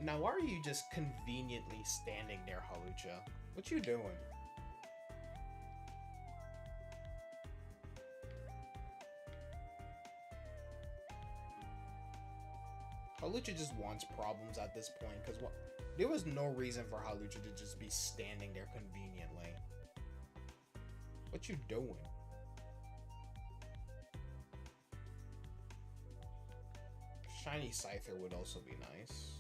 Now, why are you just conveniently standing there, Halucha? What you doing? Halucha just wants problems at this point, because there was no reason for Halucha to just be standing there conveniently. What you doing? Shiny Scyther would also be nice.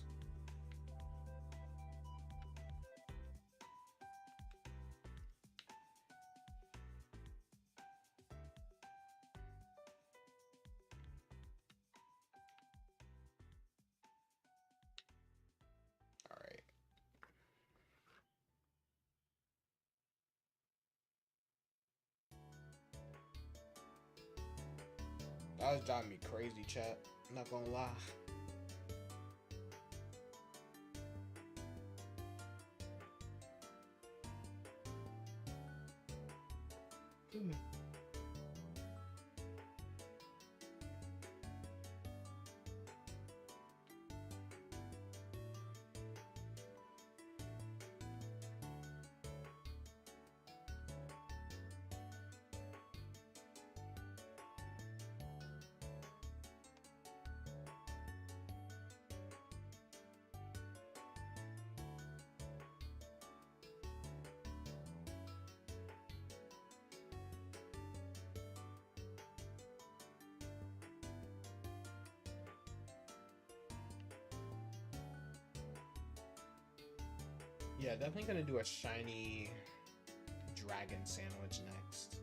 Alright. That was driving me crazy, chat. I'm not gonna lie. Yeah, definitely gonna do a shiny dragon sandwich next.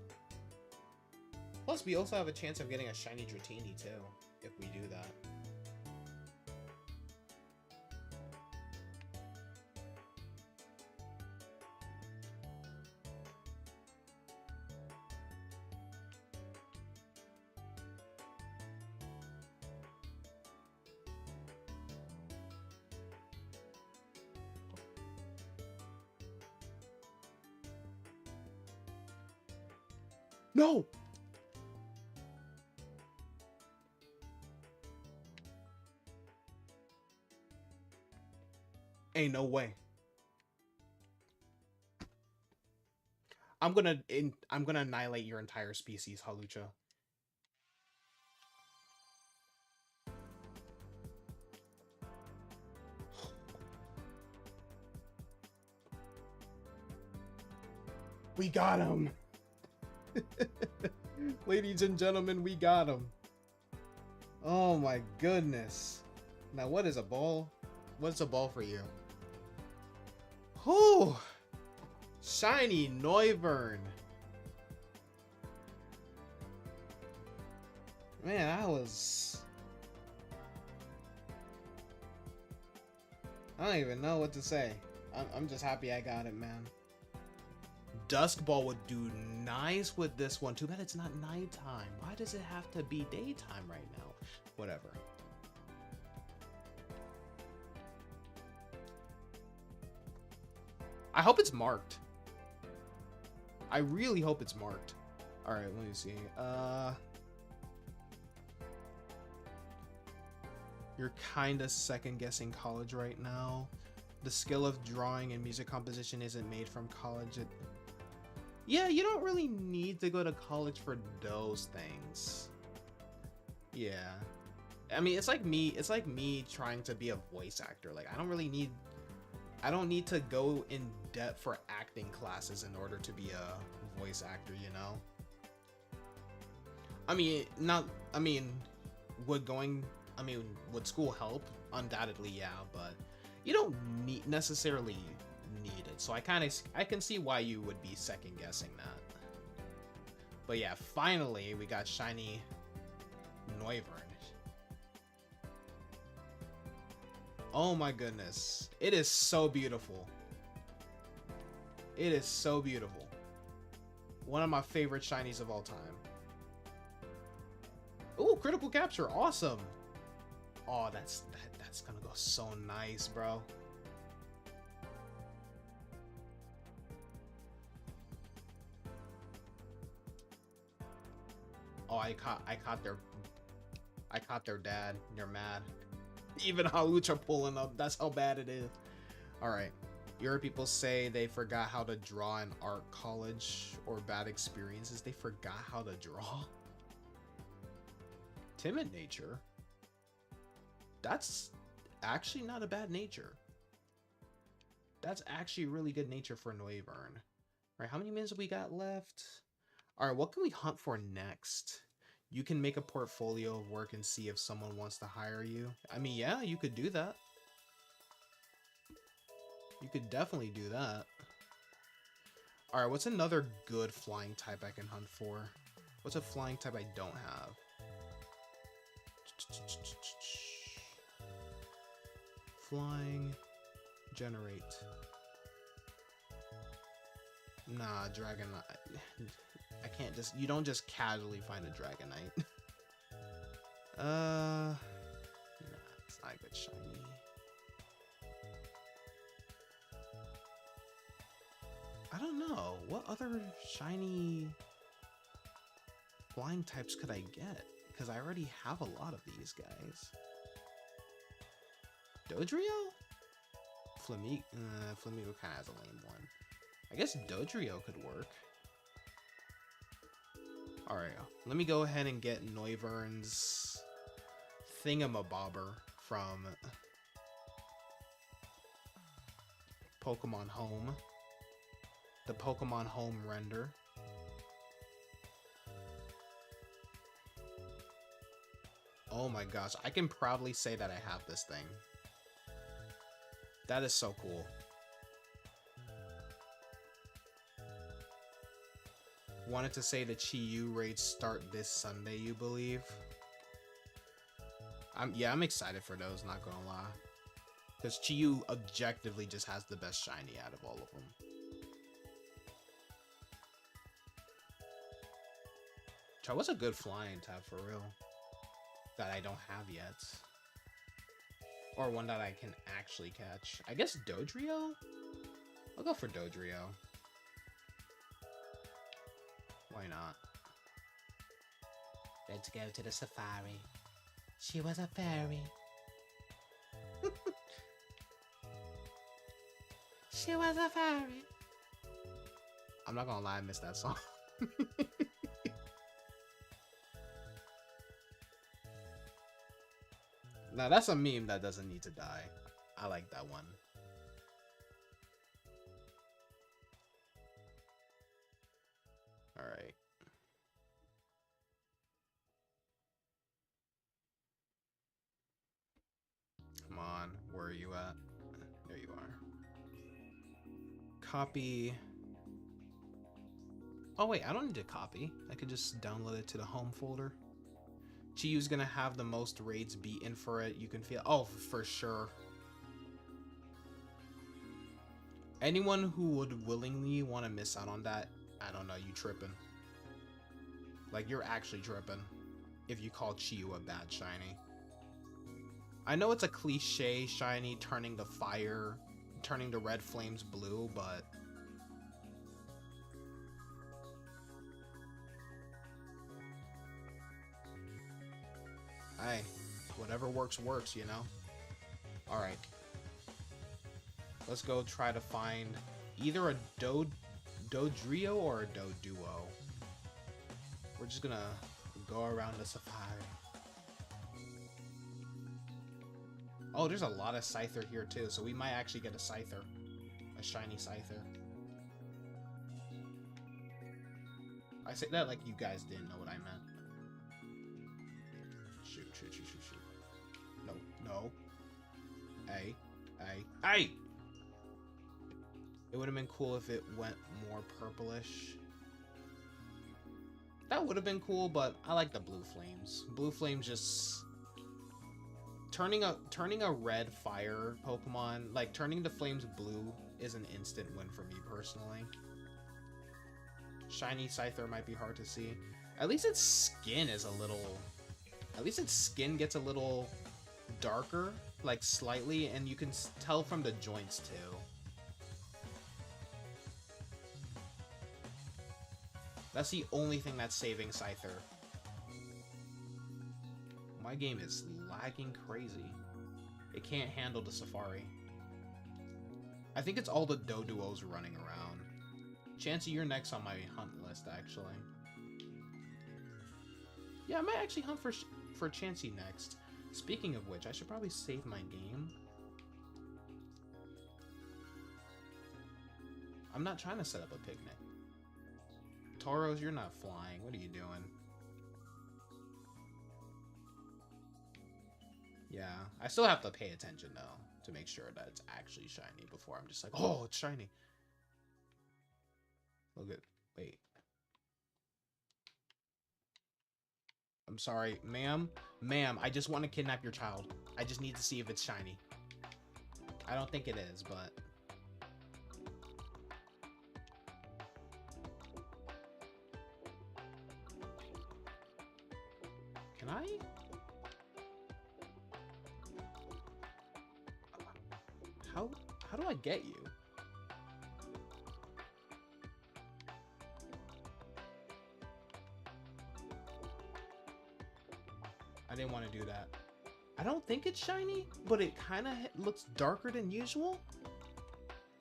Plus, we also have a chance of getting a shiny Dratini too, if we do that. No! Ain't no way. I'm gonna annihilate your entire species, Halucha. We got him! Ladies and gentlemen, we got him. Oh my goodness. Now what is a ball? What's a ball for you? Whew! Shiny Noivern. Man, I don't even know what to say. I'm just happy I got it, man. Dusk Ball would do nice with this one. Too bad it's not nighttime. Why does it have to be daytime right now? Whatever. I hope it's marked. I really hope it's marked. Alright, let me see. You're kinda second guessing college right now. The skill of drawing and music composition isn't made from college. Yeah, you don't really need to go to college for those things. Yeah. I mean, it's like me trying to be a voice actor. Like, I don't need to go in depth for acting classes in order to be a voice actor, you know? Would school help? Undoubtedly, yeah, but you don't necessarily need it. So I can see why you would be second guessing that. But yeah, finally we got shiny Noivern. Oh my goodness. It is so beautiful. It is so beautiful. One of my favorite shinies of all time. Ooh, critical capture. Awesome. Oh, that's gonna go so nice, bro. Oh, I caught their dad. They're mad. Even Halucha pulling up. That's how bad it is. Alright. You heard people say they forgot how to draw in art college or bad experiences. They forgot how to draw? Timid nature? That's actually not a bad nature. That's actually really good nature for Noivern. Alright, how many minutes have we got left? Alright, what can we hunt for next? You can make a portfolio of work and see if someone wants to hire you. I mean, yeah, you could do that. You could definitely do that. Alright, what's another good flying type I can hunt for? What's a flying type I don't have? Flying. Generate. Nah, Dragonite. I can't just... You don't just casually find a Dragonite. Nah, it's not a good shiny. I don't know. What other shiny flying types could I get? Because I already have a lot of these guys. Dodrio? Flamigo kind of has a lame one. I guess Dodrio could work. Alright, let me go ahead and get Noivern's Thingamabobber from Pokemon Home. The Pokemon Home render. Oh my gosh, I can proudly say that I have this thing. That is so cool. Wanted to say the Chi-Yu raids start this Sunday, you believe? I'm excited for those, not gonna lie. Because Chi-Yu objectively just has the best shiny out of all of them. Which was a good flying type for real. That I don't have yet. Or one that I can actually catch. I guess Dodrio? I'll go for Dodrio. Why not? Let's go to the safari. She was a fairy. She was a fairy. I'm not gonna lie, I missed that song. Now that's a meme that doesn't need to die. I like that one. Alright. Come on, where are you at? There you are. Copy. Oh wait, I don't need to copy. I could just download it to the home folder. Chi-Yu's gonna have the most raids beaten for it. You can feel. Oh, for sure. Anyone who would willingly want to miss out on that, I don't know, you tripping. Like, you're actually tripping if you call Chi-Yu a bad shiny. I know it's a cliche shiny turning the fire, turning the red flames blue, but hey, whatever works, works, you know? Alright. Let's go try to find either a Dodrio or a Doduo. We're just gonna go around the safari. Oh, there's a lot of Scyther here too, so we might actually get a Scyther. A shiny Scyther. I say that like you guys didn't know what I meant. Shoot, shoot, shoot, shoot, shoot. No, no. Hey, hey, hey! It would have been cool if it went more purplish. That would have been cool, but I like the blue flames. Blue flames just turning a red fire Pokemon, like turning the flames blue is an instant win for me personally. Shiny Scyther might be hard to see. At least its skin is a little, at least its skin gets a little darker, like slightly, and you can tell from the joints too. That's the only thing that's saving Scyther. My game is lagging crazy. It can't handle the Safari. I think it's all the Doduos running around. Chansey, you're next on my hunt list, actually. Yeah, I might actually hunt for Chansey next. Speaking of which, I should probably save my game. I'm not trying to set up a picnic. Tauros, you're not flying. What are you doing? Yeah, I still have to pay attention, though, to make sure that it's actually shiny before I'm just like, oh, it's shiny. Look at, wait. I'm sorry, ma'am. Ma'am, I just want to kidnap your child. I just need to see if it's shiny. I don't think it is, but... Can I? How do I get you? I didn't want to do that. I don't think it's shiny, but it kind of looks darker than usual.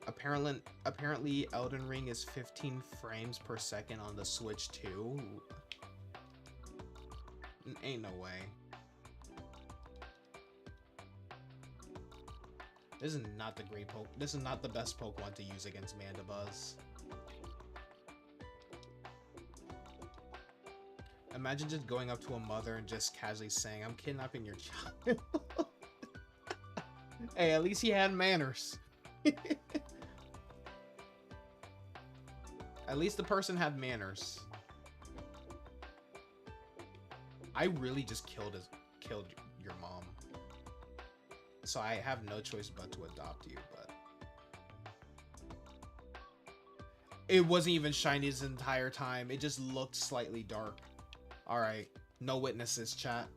Apparently Elden Ring is 15 frames per second on the Switch too. Ain't no way. This is not the great This is not the best Pokemon to use against Mandibuzz. Imagine just going up to a mother and just casually saying, "I'm kidnapping your child." Hey, at least he had manners. At least the person had manners. I really just killed your mom. So I have no choice but to adopt you, but it wasn't even shiny this entire time. It just looked slightly dark. All right, no witnesses, chat.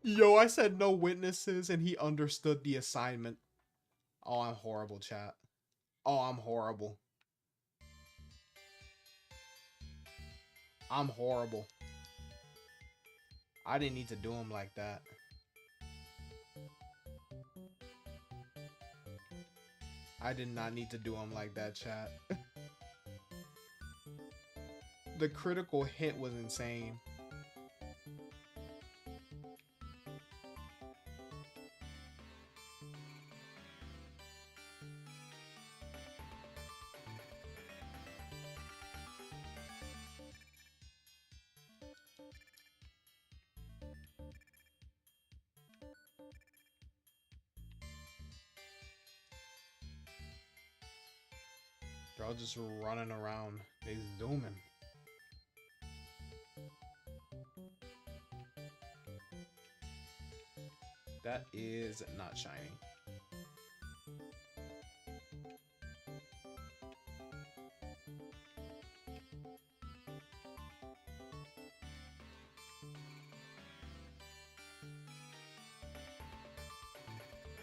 Yo, I said no witnesses and he understood the assignment. Oh, I'm horrible, chat. Oh, I'm horrible. I'm horrible. I didn't need to do him like that. I did not need to do him like that, chat. The critical hit was insane. They're all just running around. They zooming. That is not shiny.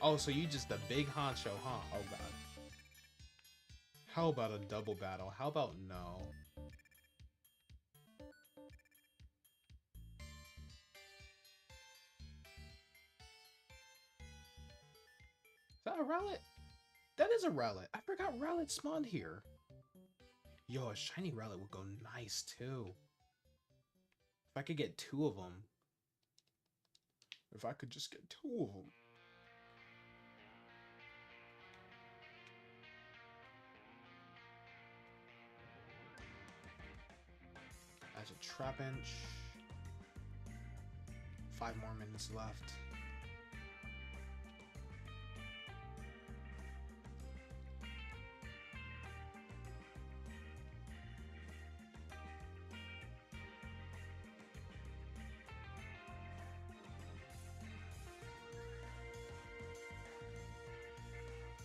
Oh, so you just the big honcho, huh? Oh god. How about a double battle? How about no? Is that a Rowlet? That is a Rowlet. I forgot Rowlet spawned here. Yo, a shiny Rowlet would go nice too. If I could get 2 of them. If I could just get 2 of them. That's a Trapinch. 5 more minutes left.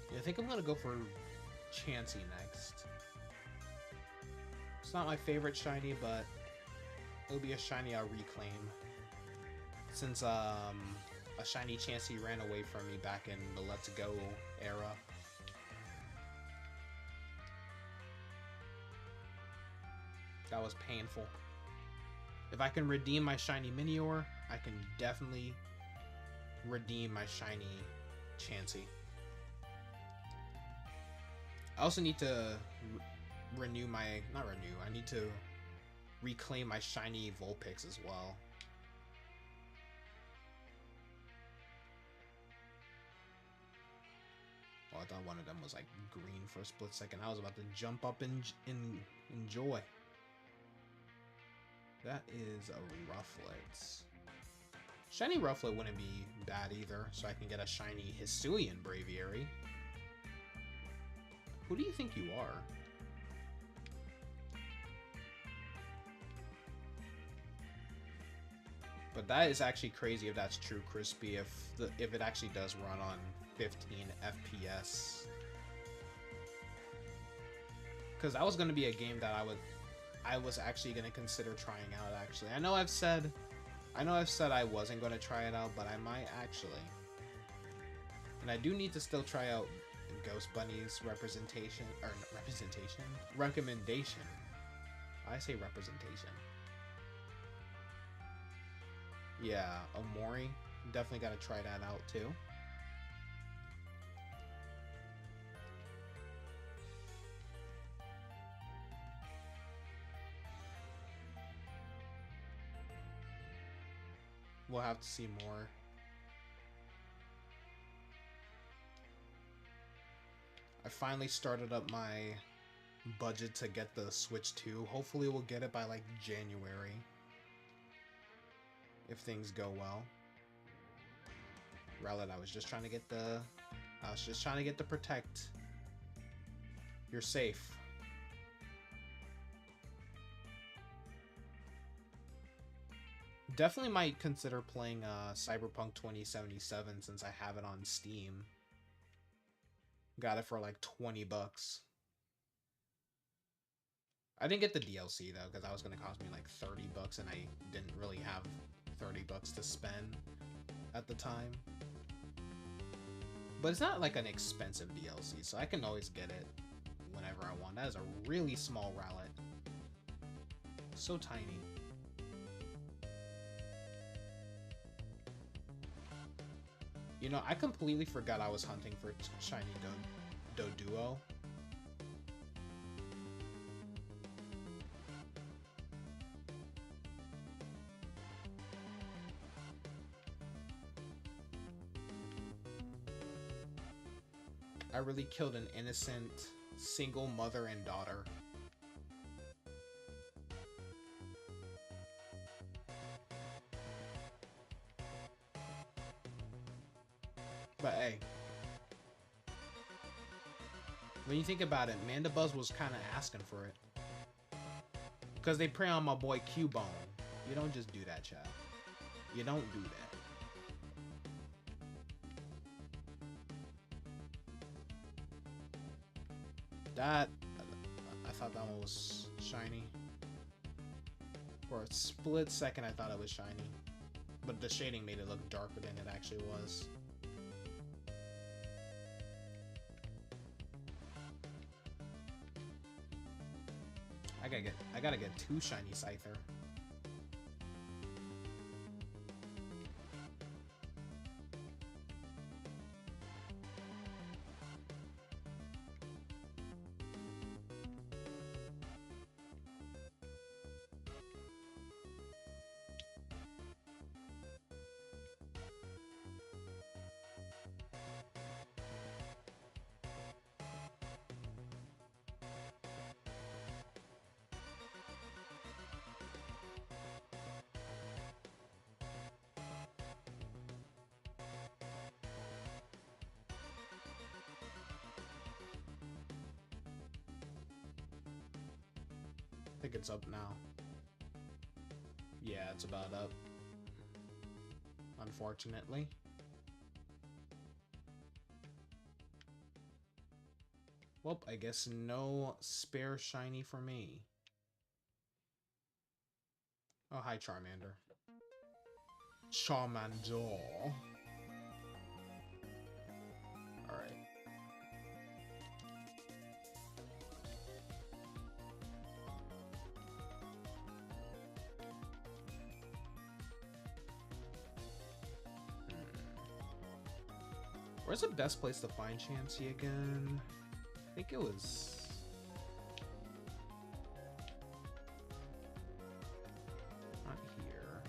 Yeah, I think I'm gonna go for Chansey next. It's not my favorite shiny, but it'll be a shiny I'll reclaim. Since a shiny Chansey ran away from me back in the Let's Go era. That was painful. If I can redeem my shiny Minior, I can definitely redeem my shiny Chansey. I also need to I need to reclaim my shiny Vulpix as well. Oh, I thought one of them was like green for a split second. I was about to jump up and enjoy. That is a Rufflet. Shiny Rufflet wouldn't be bad either, so I can get a shiny Hisuian Braviary. Who do you think you are? But that is actually crazy if that's true, Crispy. If it actually does run on 15 FPS. Because that was going to be a game that I was actually going to consider trying out. Actually, I know I've said I know I've said I wasn't going to try it out, but I might actually. And I do need to still try out Ghost Bunny's representation, or representation? Recommendation. I say representation. Yeah, Omori. Definitely got to try that out too. We'll have to see more. I finally started up my budget to get the Switch 2. Hopefully we'll get it by like January. If things go well. Rowlet, I was just trying to get the Protect. You're safe. Definitely might consider playing Cyberpunk 2077 since I have it on Steam. Got it for like 20 bucks. I didn't get the DLC though, because that was going to cost me like 30 bucks and I didn't really have 30 bucks to spend at the time. But it's not like an expensive DLC, so I can always get it whenever I want. That is a really small Rowlet. So tiny. You know, I completely forgot I was hunting for shiny Doduo. I really killed an innocent single mother and daughter. But hey, when you think about it, Mandibuzz was kind of asking for it. Because they prey on my boy Cubone. You don't just do that, chat. You don't do that. That, I thought that one was shiny. For a split second I thought it was shiny. But the shading made it look darker than it actually was. I gotta get 2 shiny Scyther. I think it's up now. Yeah, it's about up. Unfortunately. Well, I guess no spare shiny for me. Oh, hi, Charmander. Charmander. Alright. Where's the best place to find Chansey again? I think it was... not here.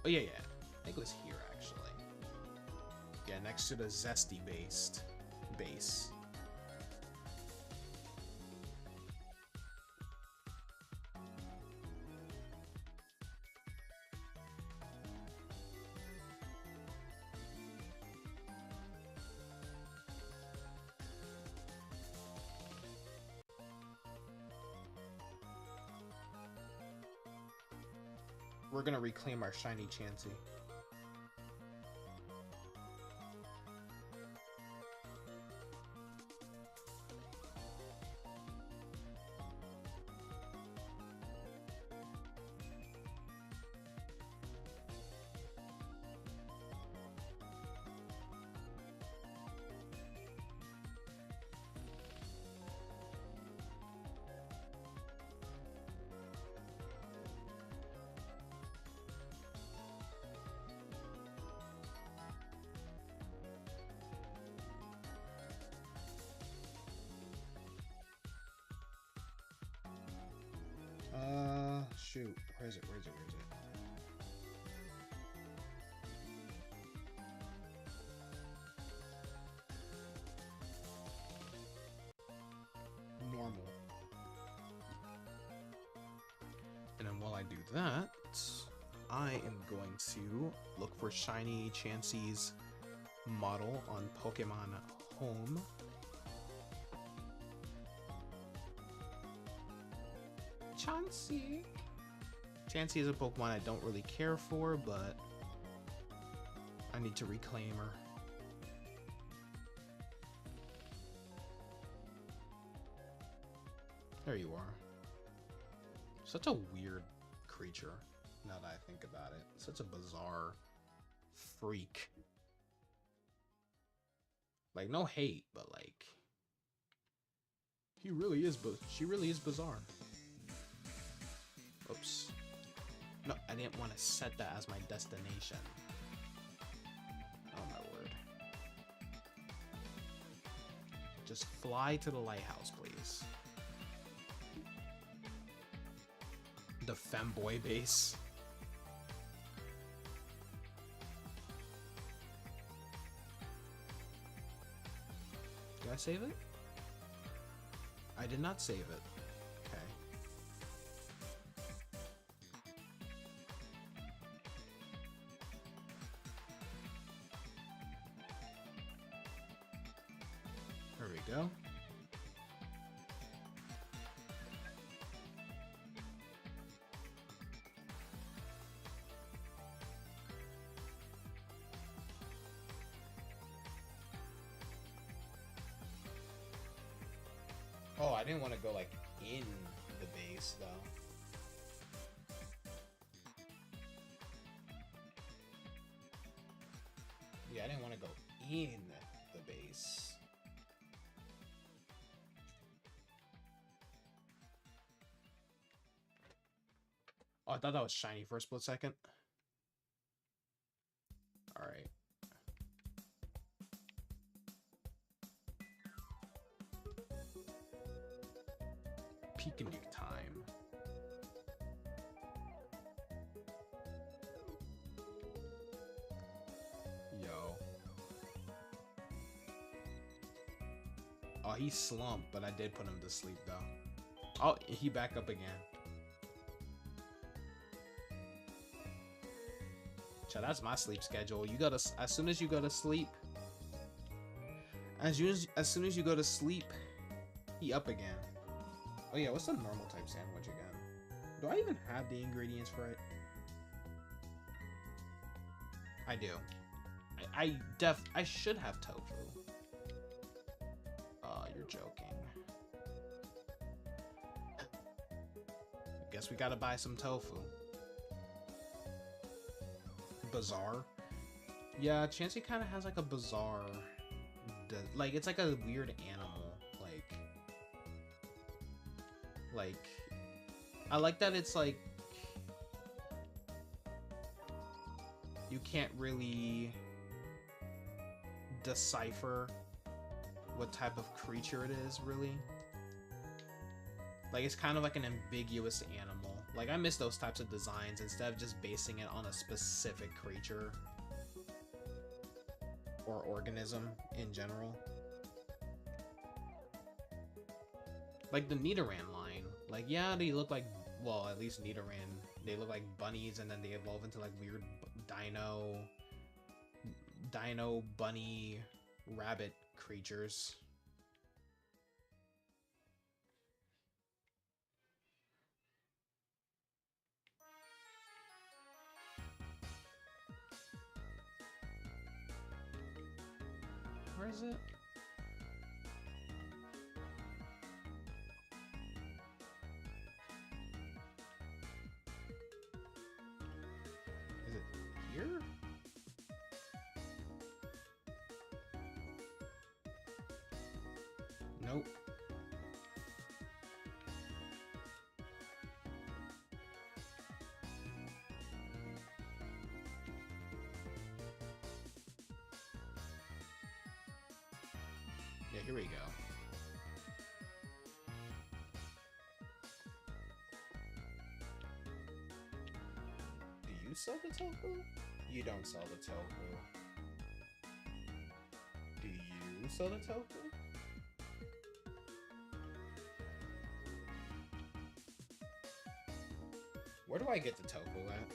Oh, yeah. I think it was here, actually. Yeah, next to the Zesty base. We're gonna reclaim our shiny Chansey. shoot. Where is it? Where is it? Where is it? Normal. And then while I do that, I am going to look for shiny Chansey's model on Pokemon Home. Chansey. Chansey is a Pokemon I don't really care for, but I need to reclaim her. There you are. Such a weird creature, now that I think about it. Such a bizarre freak. Like, no hate, but like, she really is bizarre. Oops. No, I didn't want to set that as my destination. Oh my word. Just fly to the lighthouse, please. The femboy base. Did I save it? I did not save it. Okay. There we go. Oh, I didn't want to go like in the base though. Yeah, I didn't want to go in the base. Oh, I thought that was shiny for a split second. All right. Picnic time. Yo. Oh, he slumped, but I did put him to sleep though. Oh, he back up again. So that's my sleep schedule. You gotta, as soon as you go to sleep, as soon as you go to sleep, he up again. Oh yeah, what's the normal type sandwich again? Do I even have the ingredients for it? I do. I should have tofu. You're joking. I guess we gotta buy some tofu. Bizarre. Yeah, Chansey kind of has like a bizarre, like it's like a weird animal. Like, I like that it's like, you can't really decipher what type of creature it is, really. Like, it's kind of like an ambiguous animal. Like, I miss those types of designs instead of just basing it on a specific creature or organism in general. Like the Nidoran line. Like, yeah, they look like, well, at least Nidoran, they look like bunnies, and then they evolve into like weird dino, bunny, rabbit creatures. Where is it? Is it here? Nope. Yeah, here we go. sell the tofu? You don't sell the tofu. Do you sell the tofu? Where do I get the tofu at?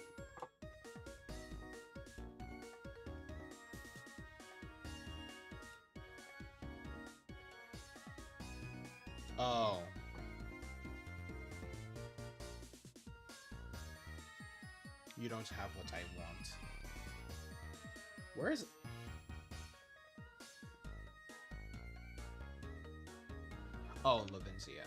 Oh. You don't have what I want. Where is it? Oh, Levincia.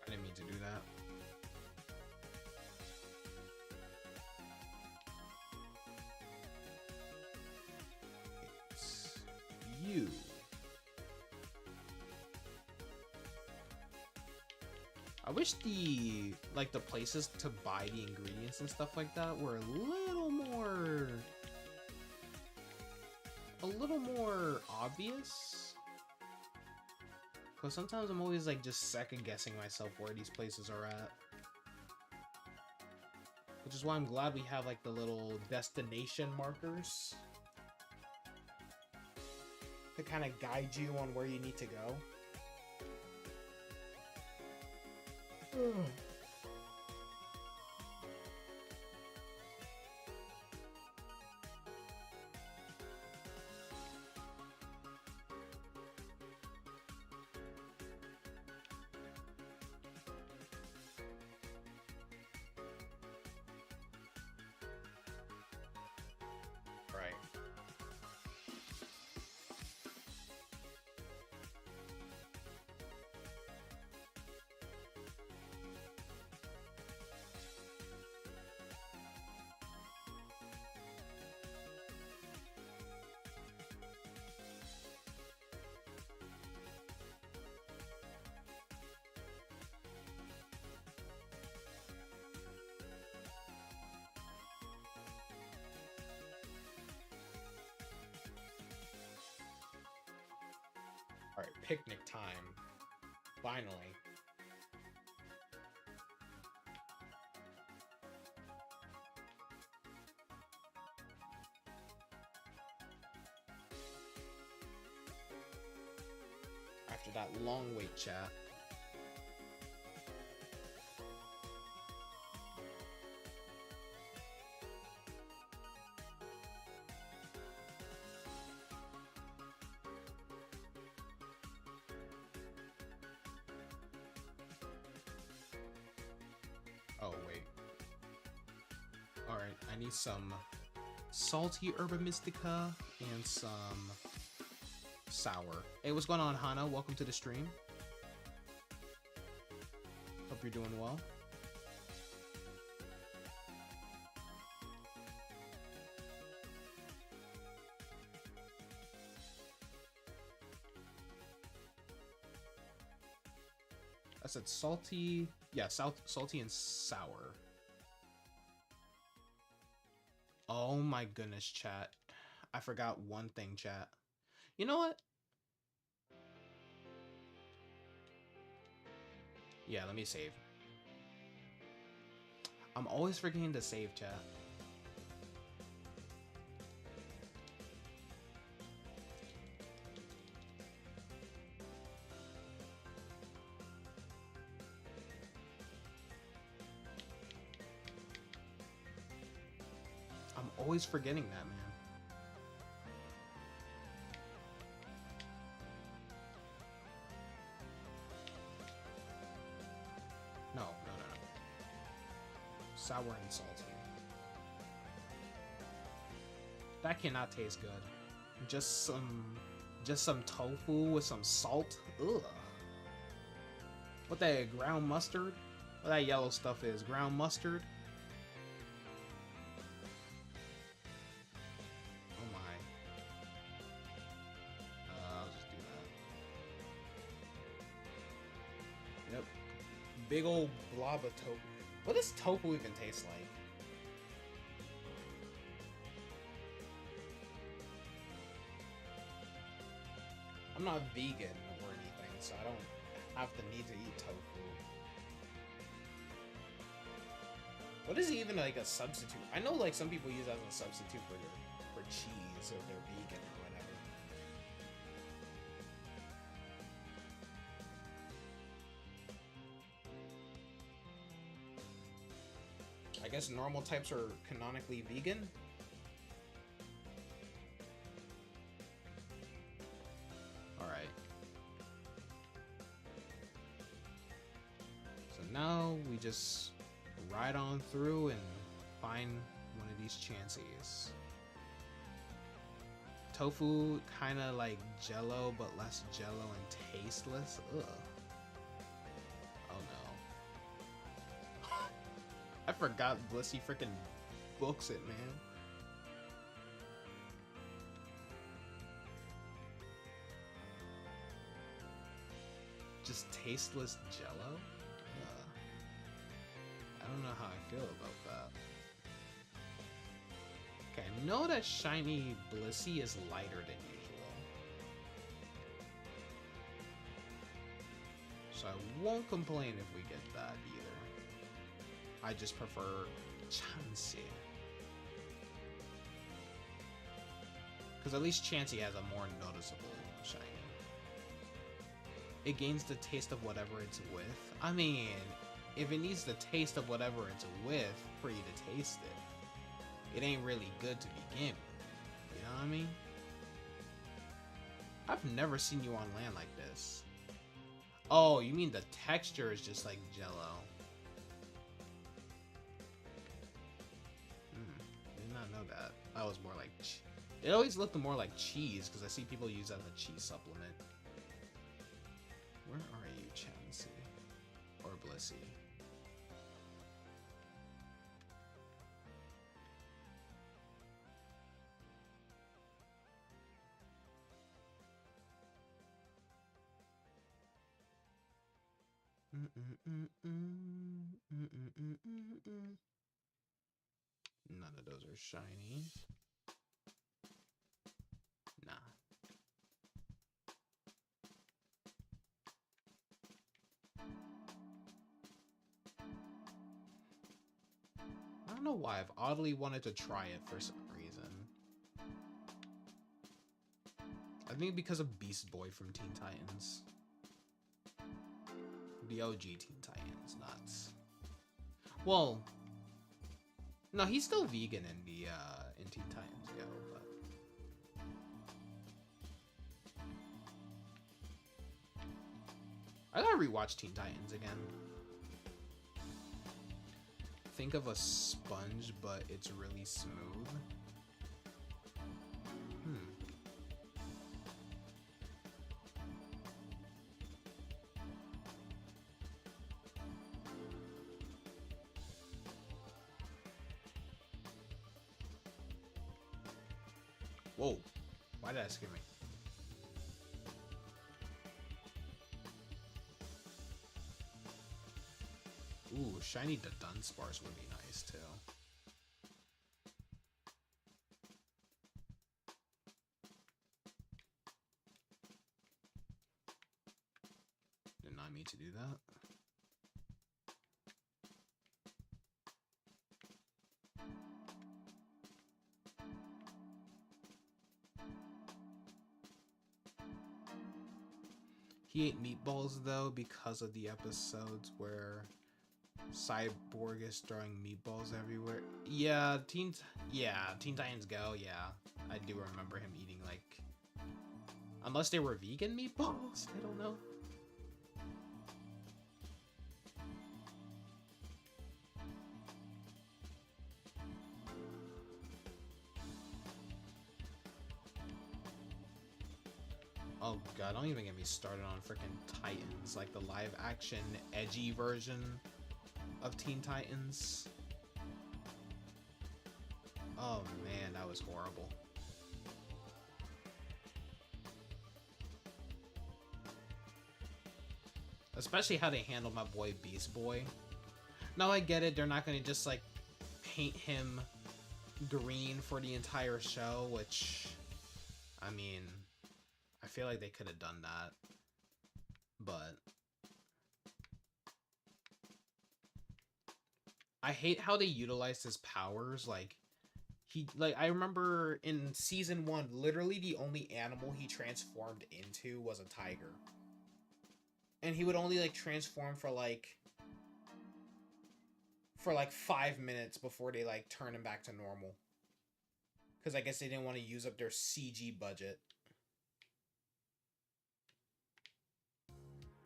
I didn't mean to do that. It's you. I wish the places to buy the ingredients and stuff like that were a little more obvious. Because sometimes I'm always like just second guessing myself where these places are at. Which is why I'm glad we have like the little destination markers to kind of guide you on where you need to go. Right. Alright, picnic time. Finally. After that long wait, chat. Oh, wait. Alright, I need some salty Herba Mystica and some sour. Hey, what's going on, Hana? Welcome to the stream. Hope you're doing well. I said salty. Yeah, salty and sour. Oh my goodness, chat. I forgot one thing, chat. You know what? Yeah, let me save. I'm always forgetting to save, chat. I'm always forgetting that, man. No, Sour and salty. That cannot taste good. Just some tofu with some salt. Ugh. What that, ground mustard? What that yellow stuff is? Ground mustard? Oh my. I'll just do that. Yep. Big old blob of tofu. What does tofu even taste like? I'm not vegan or anything, so I don't have the need to eat tofu. What is even like a substitute? I know like some people use that as a substitute for cheese or they're vegan or whatever. I guess normal types are canonically vegan. Alright. So now we just ride on through and find one of these chances. Tofu, kind of like jello, but less jello and tasteless. Ugh. Oh no. I forgot Blissey freaking books it, man. Just tasteless jello? Ugh. I don't know how I feel about that. Okay, I know that shiny Blissey is lighter than usual. So I won't complain if we get that either. I just prefer Chansey. Because at least Chansey has a more noticeable shiny. It gains the taste of whatever it's with. I mean, if it needs the taste of whatever it's with for you to taste it, it ain't really good to begin with. You know what I mean? I've never seen you on land like this. Oh, you mean the texture is just like jello. Did not know that. That was more like... It always looked more like cheese, because I see people use that as a cheese supplement. Where are you, Chansey? Or Blissey? None of those are shiny. Nah. I don't know why I've oddly wanted to try it for some reason. I think because of Beast Boy from Teen Titans. The OG Teen Titans, nuts. Well, no, he's still vegan in the in Teen Titans Go, but I gotta rewatch Teen Titans again. Think of a sponge, but it's really smooth. Whoa, why did that scare me? Ooh, shiny Dunsparce would be nice too. Did not mean to do that. He ate meatballs though because of the episodes where Cyborg is throwing meatballs everywhere. Yeah, Teen Titans Go, yeah. I do remember him eating like, unless they were vegan meatballs, I don't know. Oh god, don't even get me started on freaking Titans, like the live action edgy version of Teen Titans. Oh man, that was horrible. Especially how they handle my boy Beast Boy. Now I get it, they're not gonna just like paint him green for the entire show, which, I mean, I feel like they could have done that, but I hate how they utilized his powers. Like, I remember in season 1, literally the only animal he transformed into was a tiger. And he would only like transform for like 5 minutes before they like turn him back to normal. Because I guess they didn't want to use up their CG budget.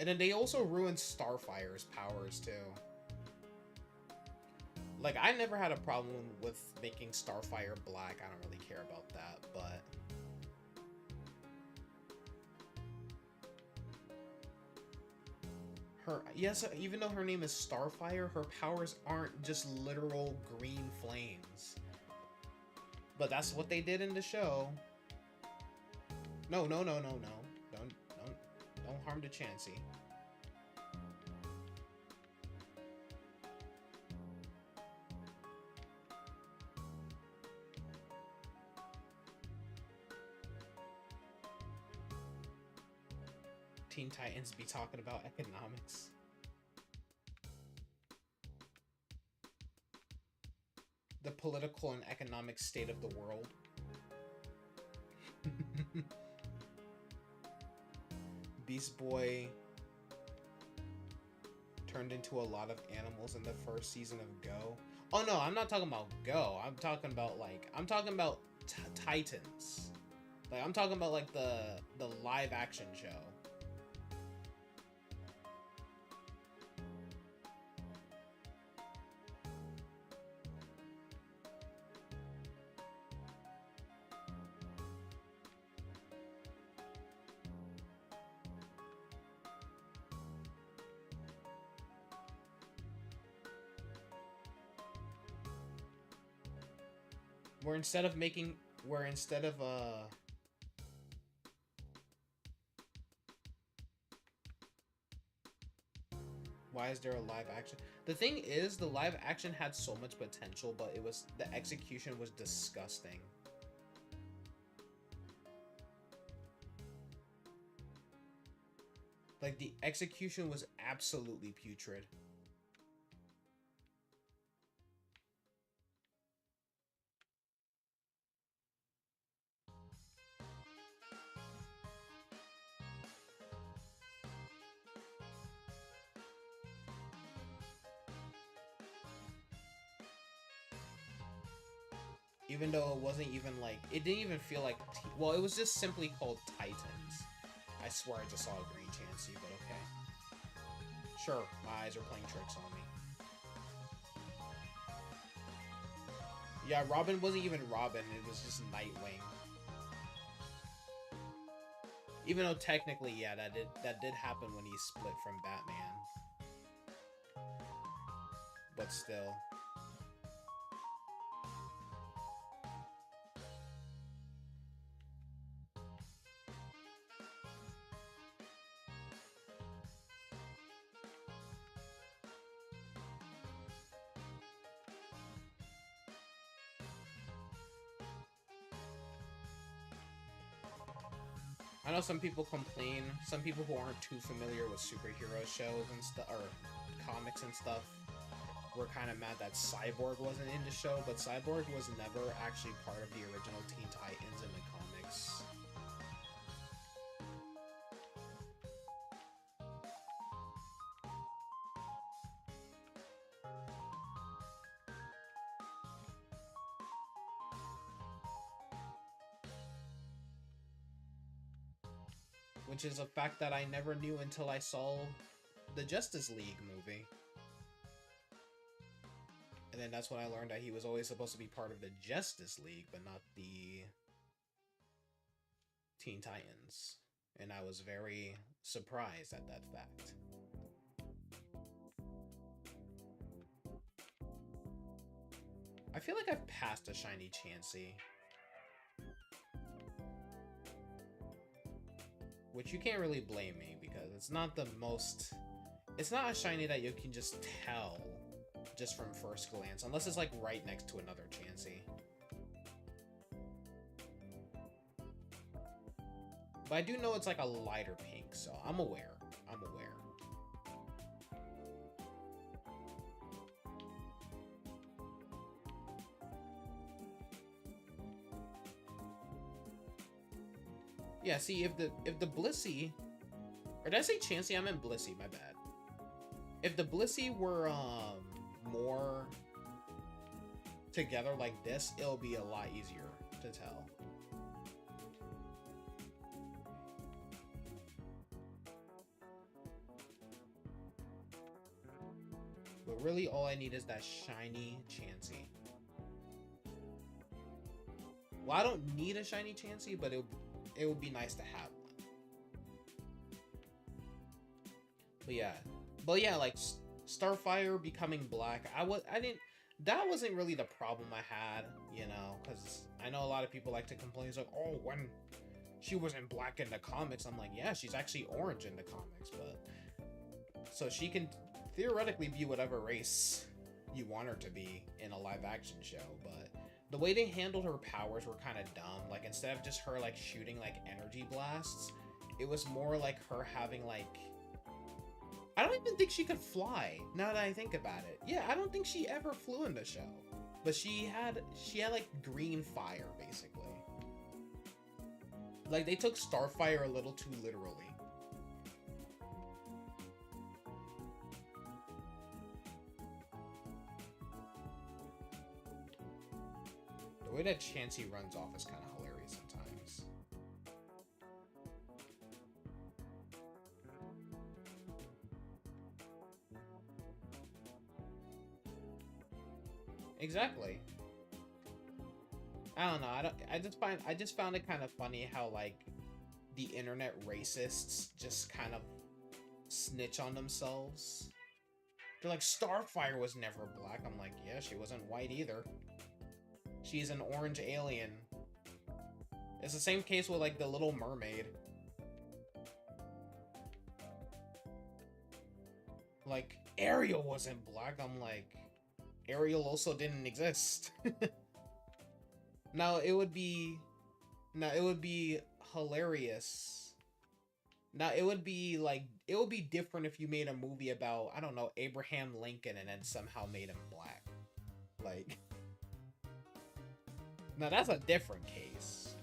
And then they also ruined Starfire's powers too. Like, I never had a problem with making Starfire black. I don't really care about that, but yes, even though her name is Starfire, her powers aren't just literal green flames. But that's what they did in the show. No. Don't harm the Chansey. Teen Titans be talking about economics. The political and economic state of the world. Beast Boy turned into a lot of animals in the first season of Go. Oh no, I'm not talking about Go. I'm talking about Titans. Like, I'm talking about like the live action show. Where instead of why is there a live action? The thing is, the live action had so much potential, but the execution was disgusting. Like, the execution was absolutely putrid. Even though it wasn't even like, it didn't even feel like, well, it was just simply called Titans. I swear I just saw a green Chansey, but okay. Sure, my eyes are playing tricks on me. Yeah, Robin wasn't even Robin, it was just Nightwing. Even though technically, yeah, that did happen when he split from Batman. But still. I know some people complain, some people who aren't too familiar with superhero shows and stuff, or comics and stuff, were kind of mad that Cyborg wasn't in the show, but Cyborg was never actually part of the original Teen Titans in the comics. Which is a fact that I never knew until I saw the Justice League movie. And then that's when I learned that he was always supposed to be part of the Justice League, but not the Teen Titans. and I was very surprised at that fact. I feel like I've passed a shiny Chansey, which you can't really blame me because it's not the most... It's not a shiny that you can just tell just from first glance, unless it's like right next to another Chansey. But I do know it's like a lighter pink, so I'm aware. I'm aware. Yeah, see, if the Blissey, or did I say Chansey? I meant Blissey, my bad. If the Blissey were more together like this, it'll be a lot easier to tell. But really, all I need is that shiny Chansey. Well, I don't need a shiny Chansey, but it would be nice to have one. But yeah, like Starfire becoming black, that wasn't really the problem I had, you know, because I know a lot of people like to complain. It's like, oh, when she wasn't black in the comics, I'm like, yeah, she's actually orange in the comics, but so she can theoretically be whatever race you want her to be in a live action show. But the way they handled her powers were kind of dumb. Like, instead of just her like shooting like energy blasts, it was more like her having like, I don't even think she could fly, now that I think about it. Yeah, I don't think she ever flew in the show. But she had like green fire, basically. Like, they took Starfire a little too literally. The way that Chansey runs off is kind of hilarious sometimes. Exactly. I don't know. I just found it kind of funny how like the internet racists just kind of snitch on themselves. They're like, Starfire was never black. I'm like, yeah, she wasn't white either. She's an orange alien. It's the same case with like the Little Mermaid. Like, Ariel wasn't black. I'm like, Ariel also didn't exist. Now it would be hilarious. Now it would be different if you made a movie about, I don't know, Abraham Lincoln and then somehow made him black. Like, now that's a different case.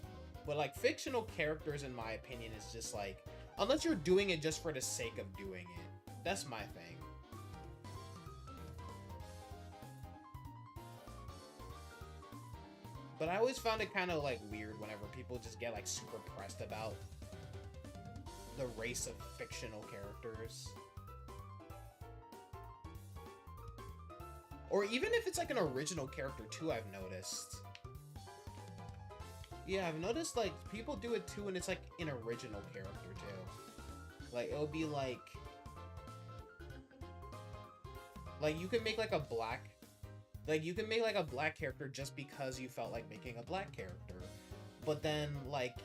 But like, fictional characters, in my opinion, is just like, unless you're doing it just for the sake of doing it. That's my thing. But I always found it kind of like weird whenever people just get like super pressed about the race of fictional characters. Or even if it's like an original character too, I've noticed. Yeah, I've noticed like people do it too, and it's like an original character too. Like, it'll be like you can make like a black, you can make like a black character just because you felt like making a black character. But then like,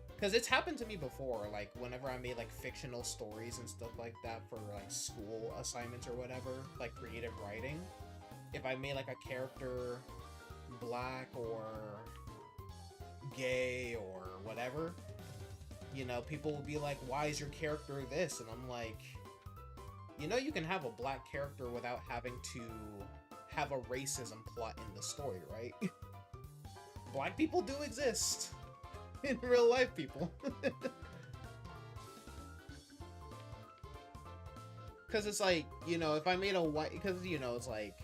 because it's happened to me before, like whenever I made like fictional stories and stuff like that for like school assignments or whatever, like creative writing, if I made like a character black or gay or whatever, you know, people will be like, why is your character this? And I'm like, you know, you can have a black character without having to have a racism plot in the story, right? Black people do exist in real life, people. Because it's like, you know, if I made a white, because, you know, it's like,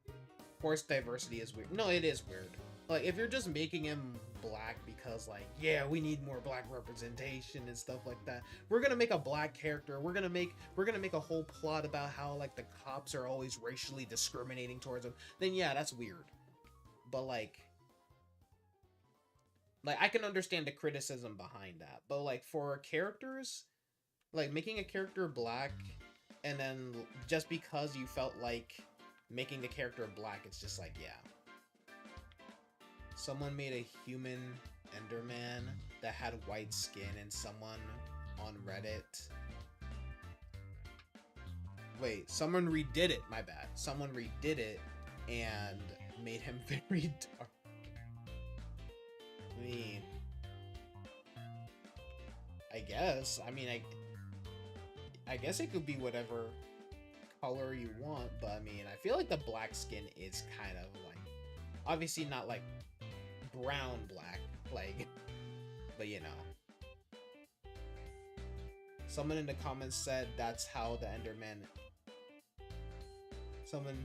of course diversity is weird. No, it is weird. Like, if you're just making him black because, like, yeah, we need more black representation and stuff like that, we're gonna make a black character, we're gonna make a whole plot about how, like, the cops are always racially discriminating towards him, then yeah, that's weird. But like, Like, I can understand the criticism behind that, but like for characters, like making a character black, and then just because you felt like making the character black, it's just like, yeah. Someone made a human Enderman that had white skin, and someone on Reddit. Wait, someone redid it. My bad. Someone redid it and made him very dark. I mean, I guess. I mean, I guess it could be whatever color you want, but I mean, I feel like the black skin is kind of like, obviously not like brown black, like, but you know. Someone in the comments said that's how the Enderman. Someone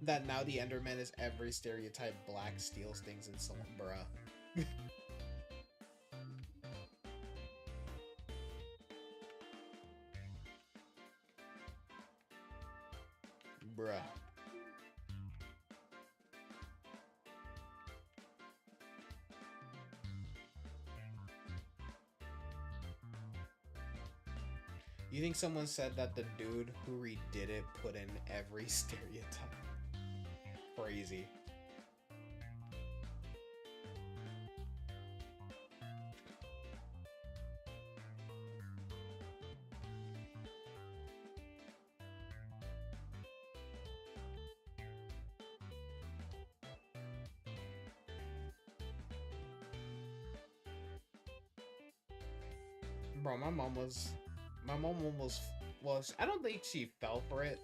that now the Enderman is every stereotype black, steals things, and so on, bruh. Bruh. You think someone said that the dude who redid it put in every stereotype? Crazy. Bro, my mom almost was, I don't think she fell for it,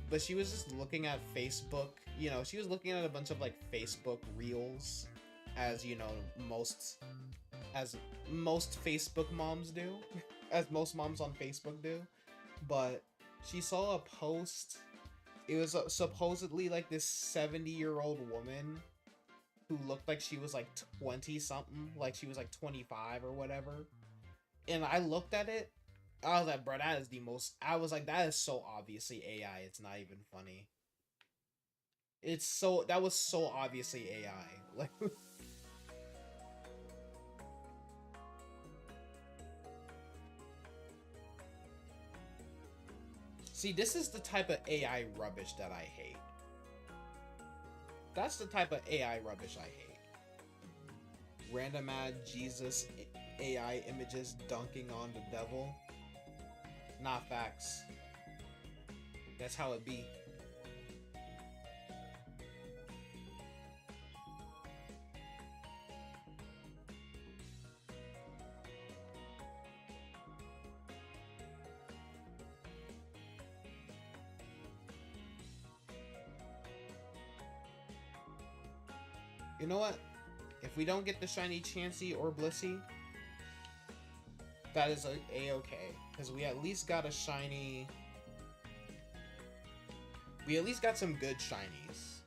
but she was just looking at Facebook, you know, she was looking at a bunch of like Facebook reels, as you know, as most Facebook moms do, as most moms on Facebook do, but she saw a post. It was supposedly like this 70-year-old woman who looked like she was like 20 something, like she was like 25 or whatever. And I looked at it, I was like, bro, that is the most, I was like, that is so obviously AI, it's not even funny. It's so, that was so obviously AI. Like, see, this is the type of AI rubbish that I hate. That's the type of AI rubbish I hate. Random ad Jesus AI images dunking on the devil. Not facts. That's how it be. You know what? If we don't get the shiny Chansey or Blissey, that is a-okay. Because we at least got a shiny... We at least got some good shinies.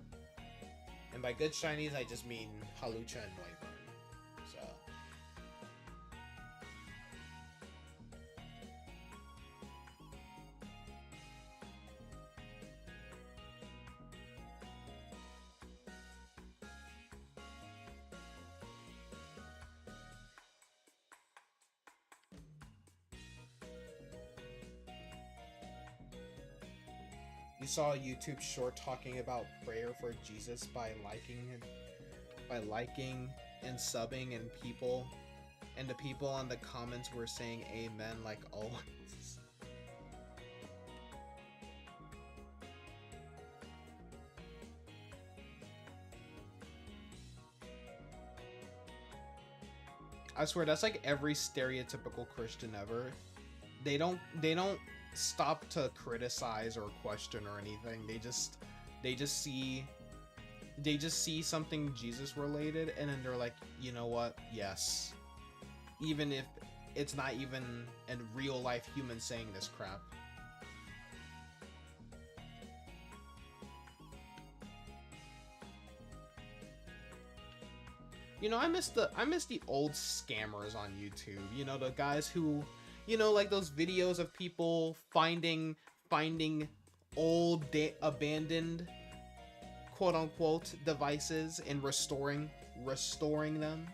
And by good shinies, I just mean Halucha and Noivern. So... You saw a YouTube short talking about prayer for Jesus by liking and subbing, and the people on the comments were saying amen like always. I swear that's like every stereotypical Christian ever. They don't stop to criticize or question or anything. They just see something Jesus related, and then they're like, you know what, yes, even if it's not even a real life human saying this crap. You know, I miss the old scammers on YouTube, you know, the guys who, you know, like those videos of people finding old abandoned quote unquote devices and restoring them.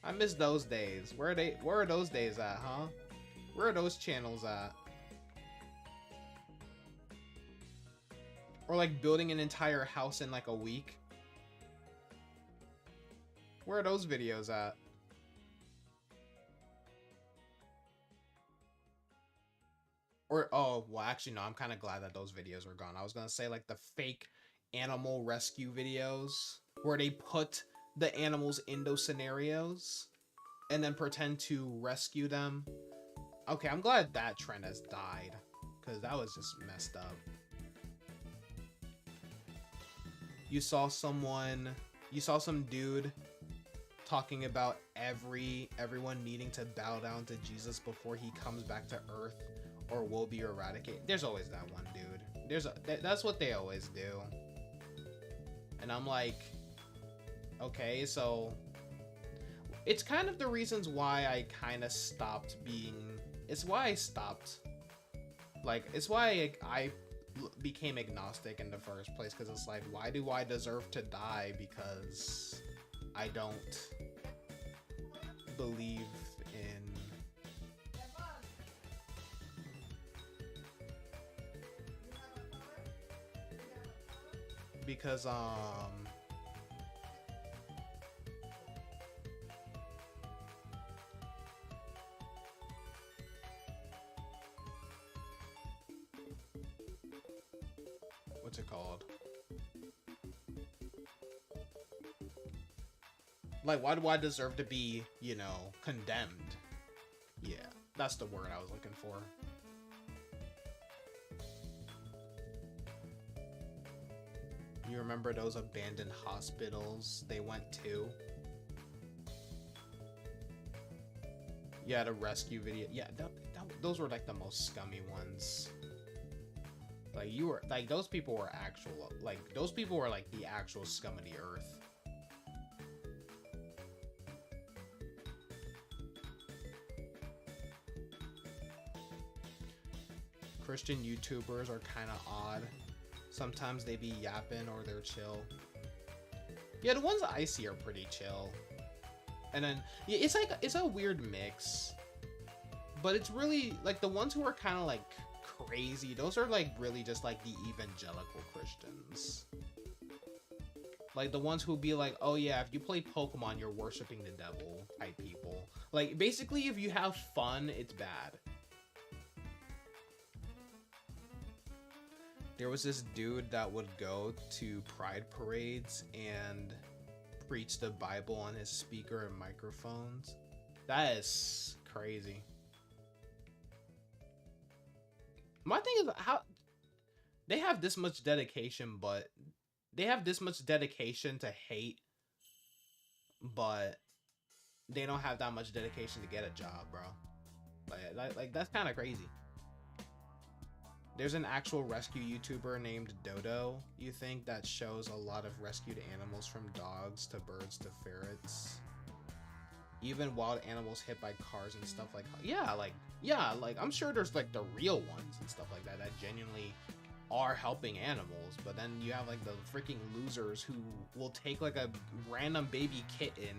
I miss those days. Where are those days at, huh? Where are those channels at? Or like building an entire house in like a week. Where are those videos at? Or, oh, well, actually, no, I'm kind of glad that those videos are gone. I was going to say, like, the fake animal rescue videos where they put the animals in those scenarios and then pretend to rescue them. Okay, I'm glad that trend has died because that was just messed up. You saw some dude talking about everyone needing to bow down to Jesus before he comes back to Earth or will be eradicated. There's always that one dude. That's what they always do. And I'm like, okay, so it's kind of the reasons why I kind of stopped being, it's why I stopped, like, it's why I became agnostic in the first place, because it's like, why do I deserve to die because I don't believe in because what's it called? Like, why do I deserve to be, you know, condemned? Yeah, that's the word I was looking for. You remember those abandoned hospitals they went to? Yeah, the rescue video. Yeah, those were like the most scummy ones. Like, you were like, those people were actual, like, those people were like the actual scum of the earth. Christian YouTubers are kind of odd. Sometimes they be yapping or they're chill. Yeah, the ones that I see are pretty chill. And then, yeah, it's like, it's a weird mix. But it's really, like, the ones who are kind of, like, crazy, those are, like, really just, like, the evangelical Christians. Like, the ones who be like, oh, yeah, if you play Pokemon, you're worshipping the devil type people. Like, basically, if you have fun, it's bad. There was this dude that would go to pride parades and preach the Bible on his speaker and microphones. That is crazy. My thing is, how they have this much dedication, but they have this much dedication to hate, but they don't have that much dedication to get a job, bro. Like that's kind of crazy. There's an actual rescue YouTuber named Dodo, you think, that shows a lot of rescued animals, from dogs to birds to ferrets. Even wild animals hit by cars and stuff like, yeah, like I'm sure there's like the real ones and stuff like that that genuinely are helping animals, but then you have like the freaking losers who will take like a random baby kitten,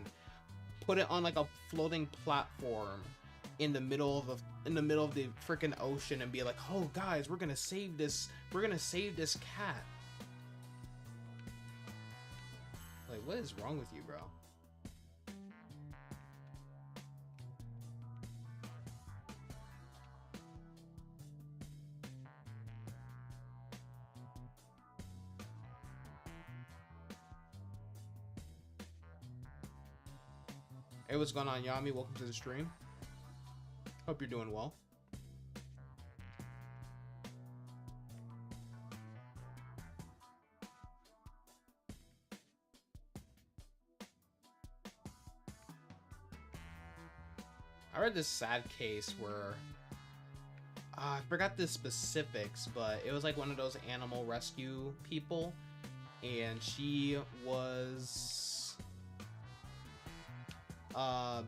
put it on like a floating platform in the middle of the freaking ocean and be like, oh guys, we're gonna save this cat. Like, what is wrong with you, bro? Hey, what's going on, Yami? Welcome to the stream. Hope you're doing well. I read this sad case where I forgot the specifics, but it was like one of those animal rescue people, and she was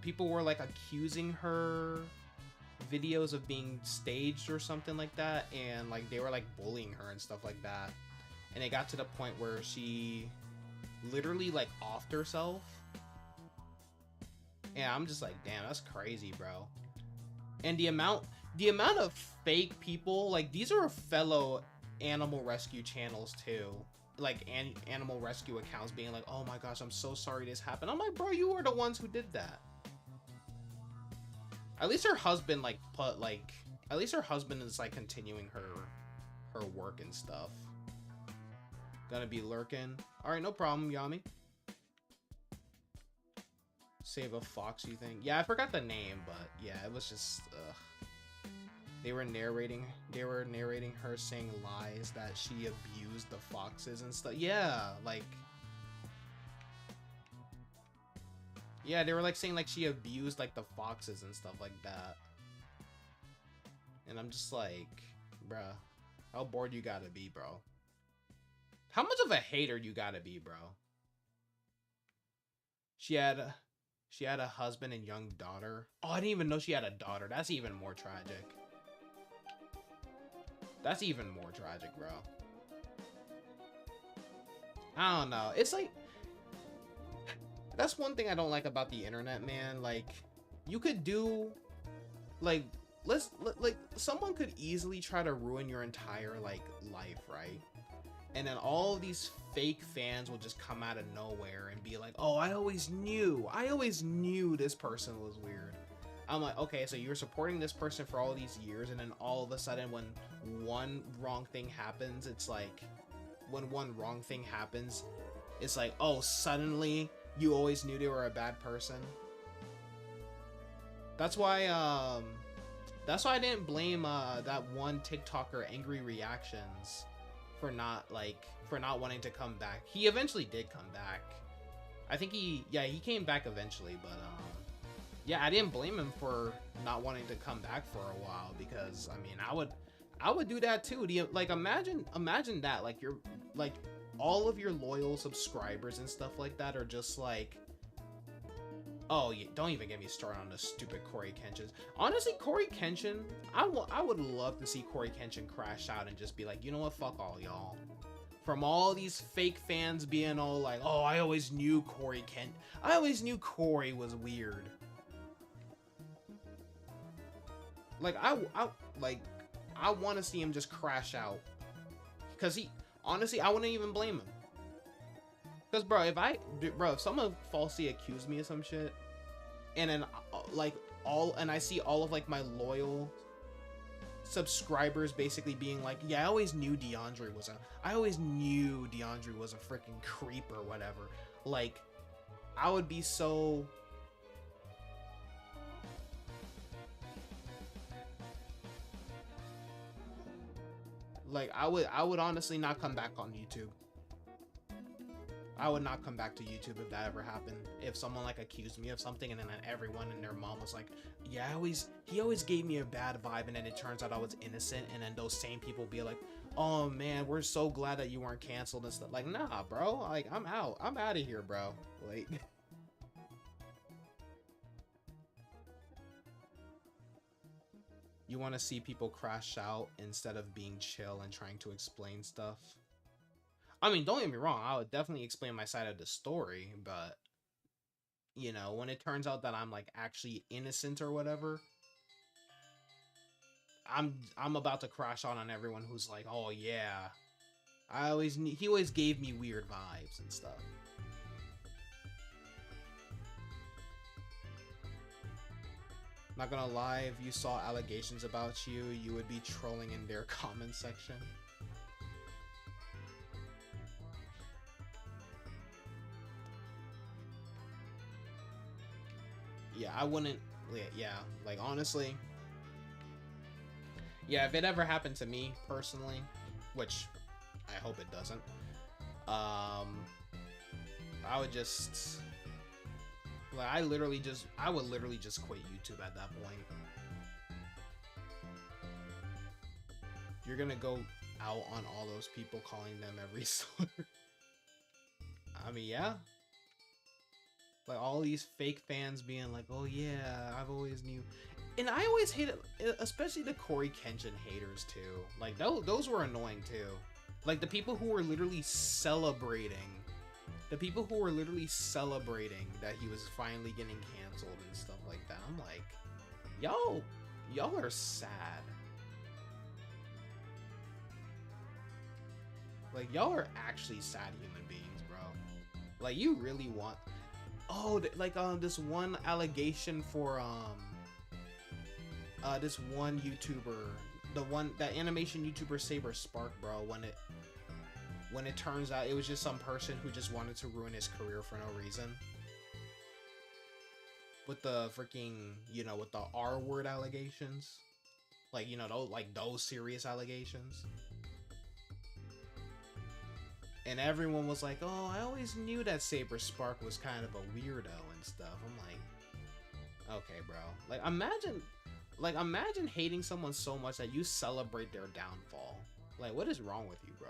people were like accusing her videos of being staged or something like that, and like they were like bullying her and stuff like that, and it got to the point where she literally like offed herself Yeah, I'm just like, damn, that's crazy, bro. And the amount of fake people, like, these are fellow animal rescue channels too, like animal rescue accounts being like, oh my gosh, I'm so sorry this happened. I'm like, bro, you were the ones who did that. At least her husband like put like, at least her husband is like continuing her work and stuff. Gonna be lurking. All right, no problem, Yami. Save a fox, you think? Yeah, I forgot the name, but yeah, it was just they were narrating her saying lies that she abused the foxes and stuff. Yeah, like, yeah, they were like saying like she abused like the foxes and stuff like that. And I'm just like, bruh, how bored you gotta be, bro? How much of a hater you gotta be, bro? She had a husband and young daughter. Oh, I didn't even know she had a daughter. That's even more tragic. That's even more tragic, bro. I don't know. It's like, that's one thing I don't like about the internet, man. Like, you could do, like, like, someone could easily try to ruin your entire, like, life, right? And then all these fake fans will just come out of nowhere and be like, oh, I always knew this person was weird. I'm like, okay, so you were supporting this person for all these years, and then all of a sudden when one wrong thing happens, it's like, it's like, oh, suddenly you always knew they were a bad person. That's why I didn't blame that one TikToker, Angry Reactions, for not wanting to come back. He eventually did come back. I think he came back eventually, but yeah, I didn't blame him for not wanting to come back for a while, because I mean, I would do that too. Like, imagine that, like, you're like, all of your loyal subscribers and stuff like that are just like, oh, yeah, don't even get me started on the stupid Corey Kenshin. Honestly, Corey Kenshin, I would love to see Corey Kenshin crash out and just be like, you know what, fuck all y'all. From all these fake fans being all like, oh, I always knew Corey was weird. Like, I want to see him just crash out. Because honestly, I wouldn't even blame him. Because, bro, if someone falsely accused me of some shit, and then, and I see all of, like, my loyal subscribers basically being like, yeah, I always knew DeAndre was a freaking creep or whatever. Like, I would be so... Like, I would honestly not come back on YouTube. I would not come back to YouTube if that ever happened. If someone like accused me of something and then everyone and their mom was like, yeah, he always gave me a bad vibe, and then it turns out I was innocent, and then those same people be like, oh man, we're so glad that you weren't canceled and stuff. Like, nah, bro. Like, I'm out of here, bro. Like, you want to see people crash out instead of being chill and trying to explain stuff? I mean, don't get me wrong, I would definitely explain my side of the story, but, you know, when it turns out that I'm, like, actually innocent or whatever, I'm about to crash out on everyone who's like, oh yeah, he always gave me weird vibes and stuff. Not gonna lie, if you saw allegations about you, you would be trolling in their comment section. Yeah, I wouldn't, yeah, like, honestly, yeah, if it ever happened to me personally, which I hope it doesn't, I would just, like, I would literally just quit YouTube at that point. You're gonna go out on all those people, calling them every slur. I mean, yeah. Like, all these fake fans being like, oh yeah, I've always knew. And I always hated, especially the Corey Kenshin haters too. Like, those were annoying too. Like, the people who were literally celebrating the people who were literally celebrating that he was finally getting canceled and stuff like that. I'm like, y'all are sad. Like, y'all are actually sad human beings, bro. Like, you really want... Oh, like, this one allegation for, this one YouTuber, that animation YouTuber Saber Spark, bro, when it turns out it was just some person who just wanted to ruin his career for no reason. With the freaking, you know, with the R-word allegations. Like, you know, those serious allegations. And everyone was like, oh, I always knew that Saber Spark was kind of a weirdo and stuff. I'm like, okay, bro. Like, imagine hating someone so much that you celebrate their downfall. Like, what is wrong with you, bro?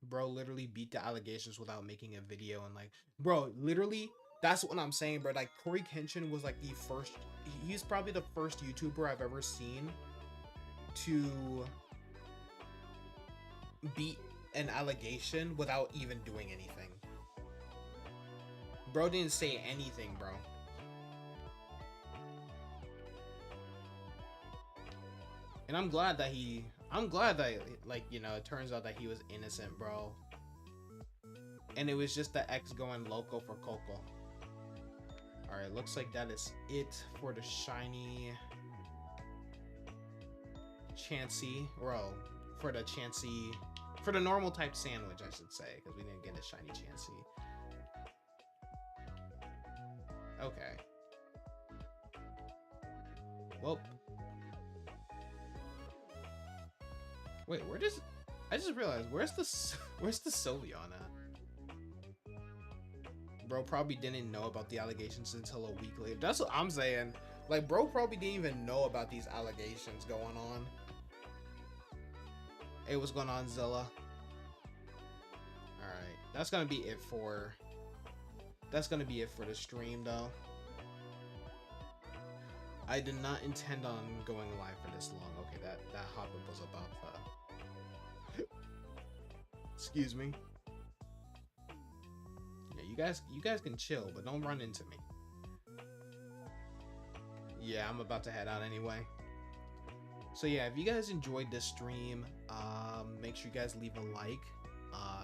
Bro literally beat the allegations without making a video, and like, bro, literally, that's what I'm saying, bro. Like, Corey Kenshin was like the first, he's probably the first YouTuber I've ever seen to beat an allegation without even doing anything. Bro didn't say anything, bro. And I'm glad that like, you know, it turns out that he was innocent, bro. And it was just the ex going loco for Coco. Alright, looks like that is it for the shiny Chansey, bro. For the normal type sandwich, I should say, because we didn't get a shiny Chansey. Okay. Well. Wait, I just realized, where's the Sylveon at? Bro probably didn't know about the allegations until a week later. That's what I'm saying. Like, bro probably didn't even know about these allegations going on. Hey, what's going on, Zilla? Alright, that's gonna be it for the stream, though. I did not intend on going live for this long. Okay, that hop-up was about excuse me. Yeah, you guys can chill, but don't run into me. Yeah, I'm about to head out anyway. So yeah, if you guys enjoyed this stream, make sure you guys leave a like,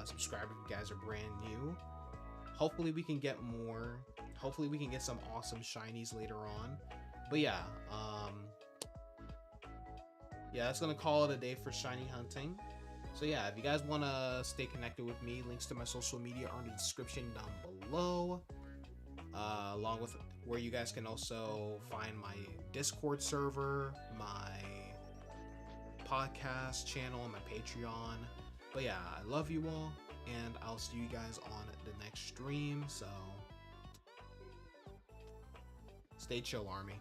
subscribe if you guys are brand new. Hopefully we can get more. Hopefully we can get some awesome shinies later on. But yeah, that's gonna call it a day for shiny hunting. So yeah, if you guys want to stay connected with me, links to my social media are in the description down below, along with where you guys can also find my Discord server, my podcast channel, and my Patreon. But yeah, I love you all, and I'll see you guys on the next stream. So stay chill, Army.